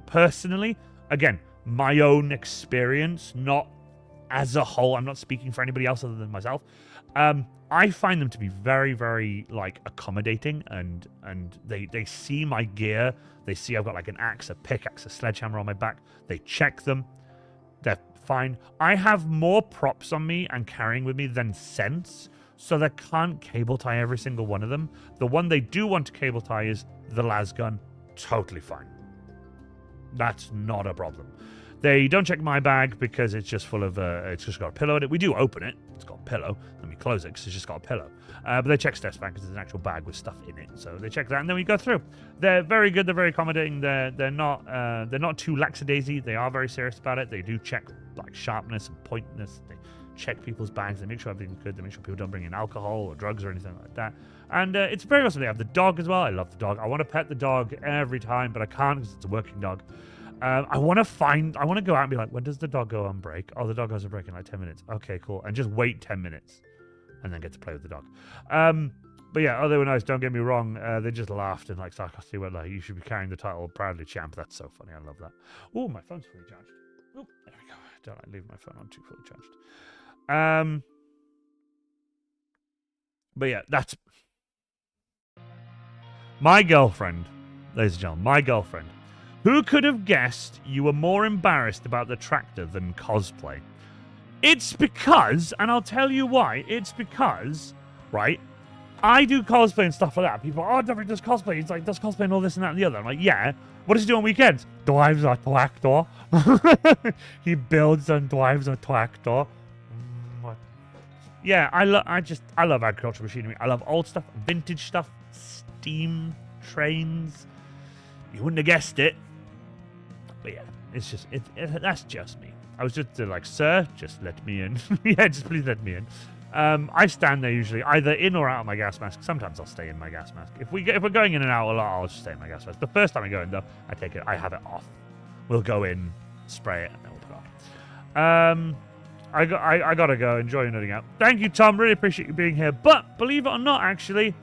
personally, again, my own experience, not as a whole, I'm not speaking for anybody else other than myself. I find them to be very, very like accommodating, and they see my gear. They see I've got like an axe, a pickaxe, a sledgehammer on my back. They check them. They're fine. I have more props on me and carrying with me than sense, so they can't cable tie every single one of them. The one they do want to cable tie is the las gun. Totally fine. That's not a problem. They don't check my bag because it's just full of, it's just got a pillow in it. We do open it. It's got a pillow. Then we close it because it's just got a pillow. But they check Steph's bag because there's an actual bag with stuff in it. So they check that and then we go through. They're very good. They're very accommodating. They're not too lackadaisy. They are very serious about it. They do check like sharpness and pointness. They check people's bags. They make sure everything's good. They make sure people don't bring in alcohol or drugs or anything like that. And it's very awesome. They have the dog as well. I love the dog. I want to pet the dog every time, but I can't because it's a working dog. I want to go out and be like, when does the dog go on break? Oh, the dog goes on break in like 10 minutes. Okay, cool. And just wait 10 minutes and then get to play with the dog. But yeah, they were nice. Don't get me wrong. They just laughed and like sarcastically went like, you should be carrying the title proudly, champ. That's so funny. I love that. Oh, my phone's fully charged. Oh, there we go. Don't like leave my phone on too fully charged. But yeah, that's my girlfriend, ladies and gentlemen, my girlfriend. Who could have guessed you were more embarrassed about the tractor than cosplay? It's because, and I'll tell you why, it's because, right, I do cosplay and stuff like that. People are, oh, Dominic does cosplay. He's like, does cosplay and all this and that and the other. I'm like, yeah. What does he do on weekends? Drives a tractor. He builds and drives a tractor. Yeah, I love agricultural machinery. I love old stuff, vintage stuff, steam trains. You wouldn't have guessed it. But yeah, it's just, that's just me. I was just like, sir, just let me in. Yeah, just please let me in. I stand there usually either in or out of my gas mask. Sometimes I'll stay in my gas mask. If we're going in and out a lot, I'll just stay in my gas mask. The first time I go in though, I have it off. We'll go in, spray it, and then we'll put it on. I gotta go. Enjoy your nutting out. Thank you, Tom. Really appreciate you being here. But believe it or not, actually,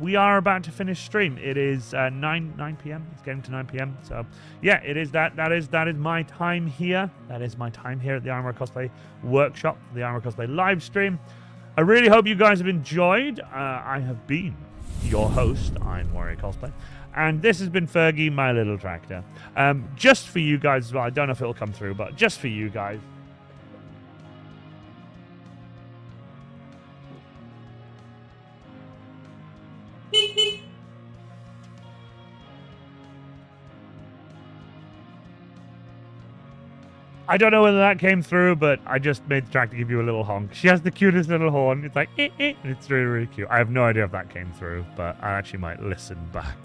we are about to finish stream. It is 9 p.m. It's getting to 9 p.m. So yeah, it is that is my time here. That is my time here at the Armor Cosplay workshop, the Armor Cosplay live stream. I really hope you guys have enjoyed. I have been your host, I'm Warrior Cosplay, and this has been Fergie, my little tractor. Just for you guys as well. I don't know if it'll come through, but just for you guys. I don't know whether that came through, but I just made the tractor give you a little honk. She has the cutest little horn. It's like, and it's really, really cute. I have no idea if that came through, but I actually might listen back.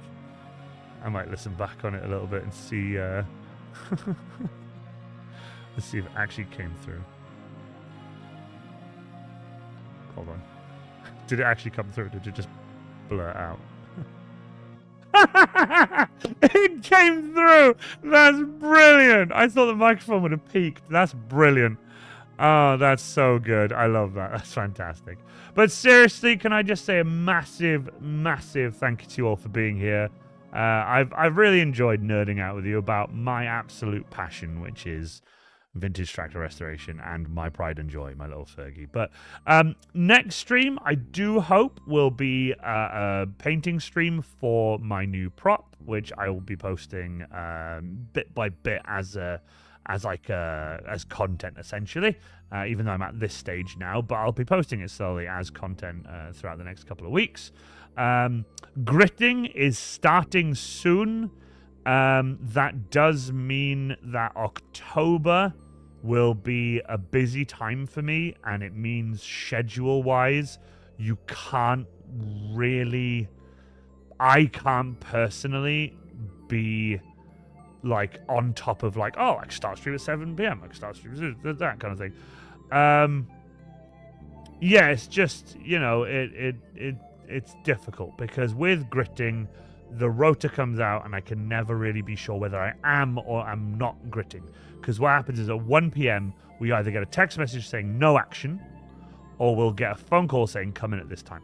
I might listen back on it a little bit and see, let's see if it actually came through. Hold on. Did it actually come through? Did it just blur out? It came through. That's brilliant. I thought the microphone would have peaked. That's brilliant. Oh, that's so good. I love that. That's fantastic. But seriously, can I just say a massive, massive thank you to you all for being here. I've really enjoyed nerding out with you about my absolute passion, which is vintage tractor restoration and my pride and joy, my little Fergie. But next stream, I do hope will be a painting stream for my new prop, which I will be posting bit by bit as content essentially. Even though I'm at this stage now, but I'll be posting it slowly as content throughout the next couple of weeks. Gritting is starting soon. That does mean that October will be a busy time for me, and it means schedule-wise, you can't really I can't personally be like on top of like, oh, I can start stream at 7 p.m. I can start stream that kind of thing. Yeah, it's just, you know, it's difficult because with gritting, the rota comes out and I can never really be sure whether I am or am not gritting. Because what happens is at 1 p.m. we either get a text message saying no action, or we'll get a phone call saying come in at this time.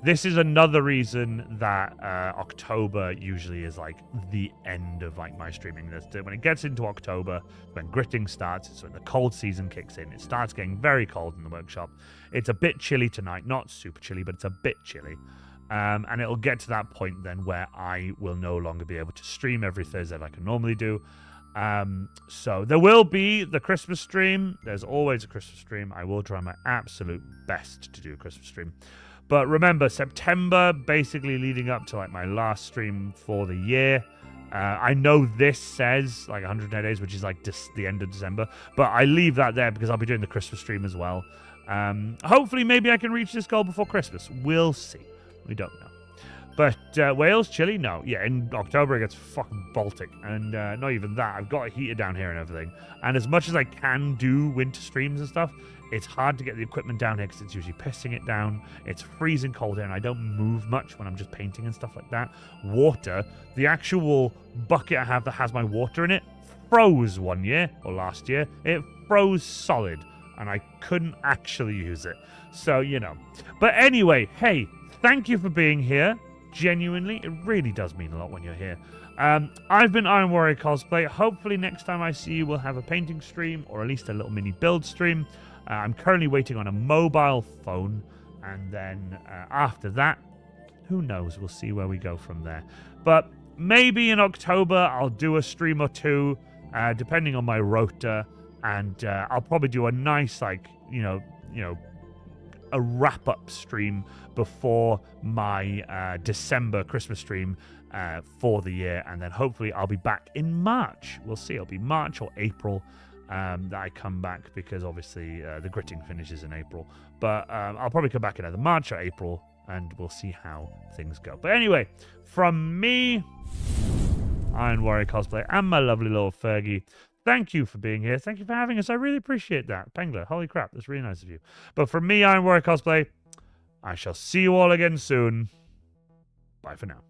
This is another reason that October usually is like the end of like my streaming. When it gets into October, when gritting starts, it's when the cold season kicks in. It starts getting very cold in the workshop. It's a bit chilly tonight, not super chilly, but it's a bit chilly. And it'll get to that point then where I will no longer be able to stream every Thursday like I normally do. So there will be the Christmas stream. There's always a Christmas stream. I will try my absolute best to do a Christmas stream. But remember, September, basically leading up to like my last stream for the year. I know this says like 110 days, which is like the end of December. But I leave that there because I'll be doing the Christmas stream as well. Hopefully, maybe I can reach this goal before Christmas. We'll see. We don't know. But Wales, chilly? No. Yeah, in October it gets fucking Baltic. And not even that. I've got a heater down here and everything. And as much as I can do winter streams and stuff, it's hard to get the equipment down here because it's usually pissing it down. It's freezing cold here and I don't move much when I'm just painting and stuff like that. Water, the actual bucket I have that has my water in it, froze one year, or last year. It froze solid and I couldn't actually use it. So, you know. But anyway, hey, thank you for being here. Genuinely, it really does mean a lot when you're here. I've been Iron Warrior Cosplay. Hopefully next time I see you, we'll have a painting stream or at least a little mini build stream. I'm currently waiting on a mobile phone, and then after that, who knows? We'll see where we go from there. But maybe in October, I'll do a stream or two, depending on my rota, and I'll probably do a nice, like, you know, a wrap-up stream before my December Christmas stream for the year, and then hopefully I'll be back in March. We'll see. It'll be March or April. That I come back because obviously the gritting finishes in April. But I'll probably come back in either March or April and we'll see how things go. But anyway, from me, Iron Warrior Cosplay, and my lovely little Fergie, thank you for being here. Thank you for having us. I really appreciate that. Pengler, holy crap, that's really nice of you. But from me, Iron Warrior Cosplay, I shall see you all again soon. Bye for now.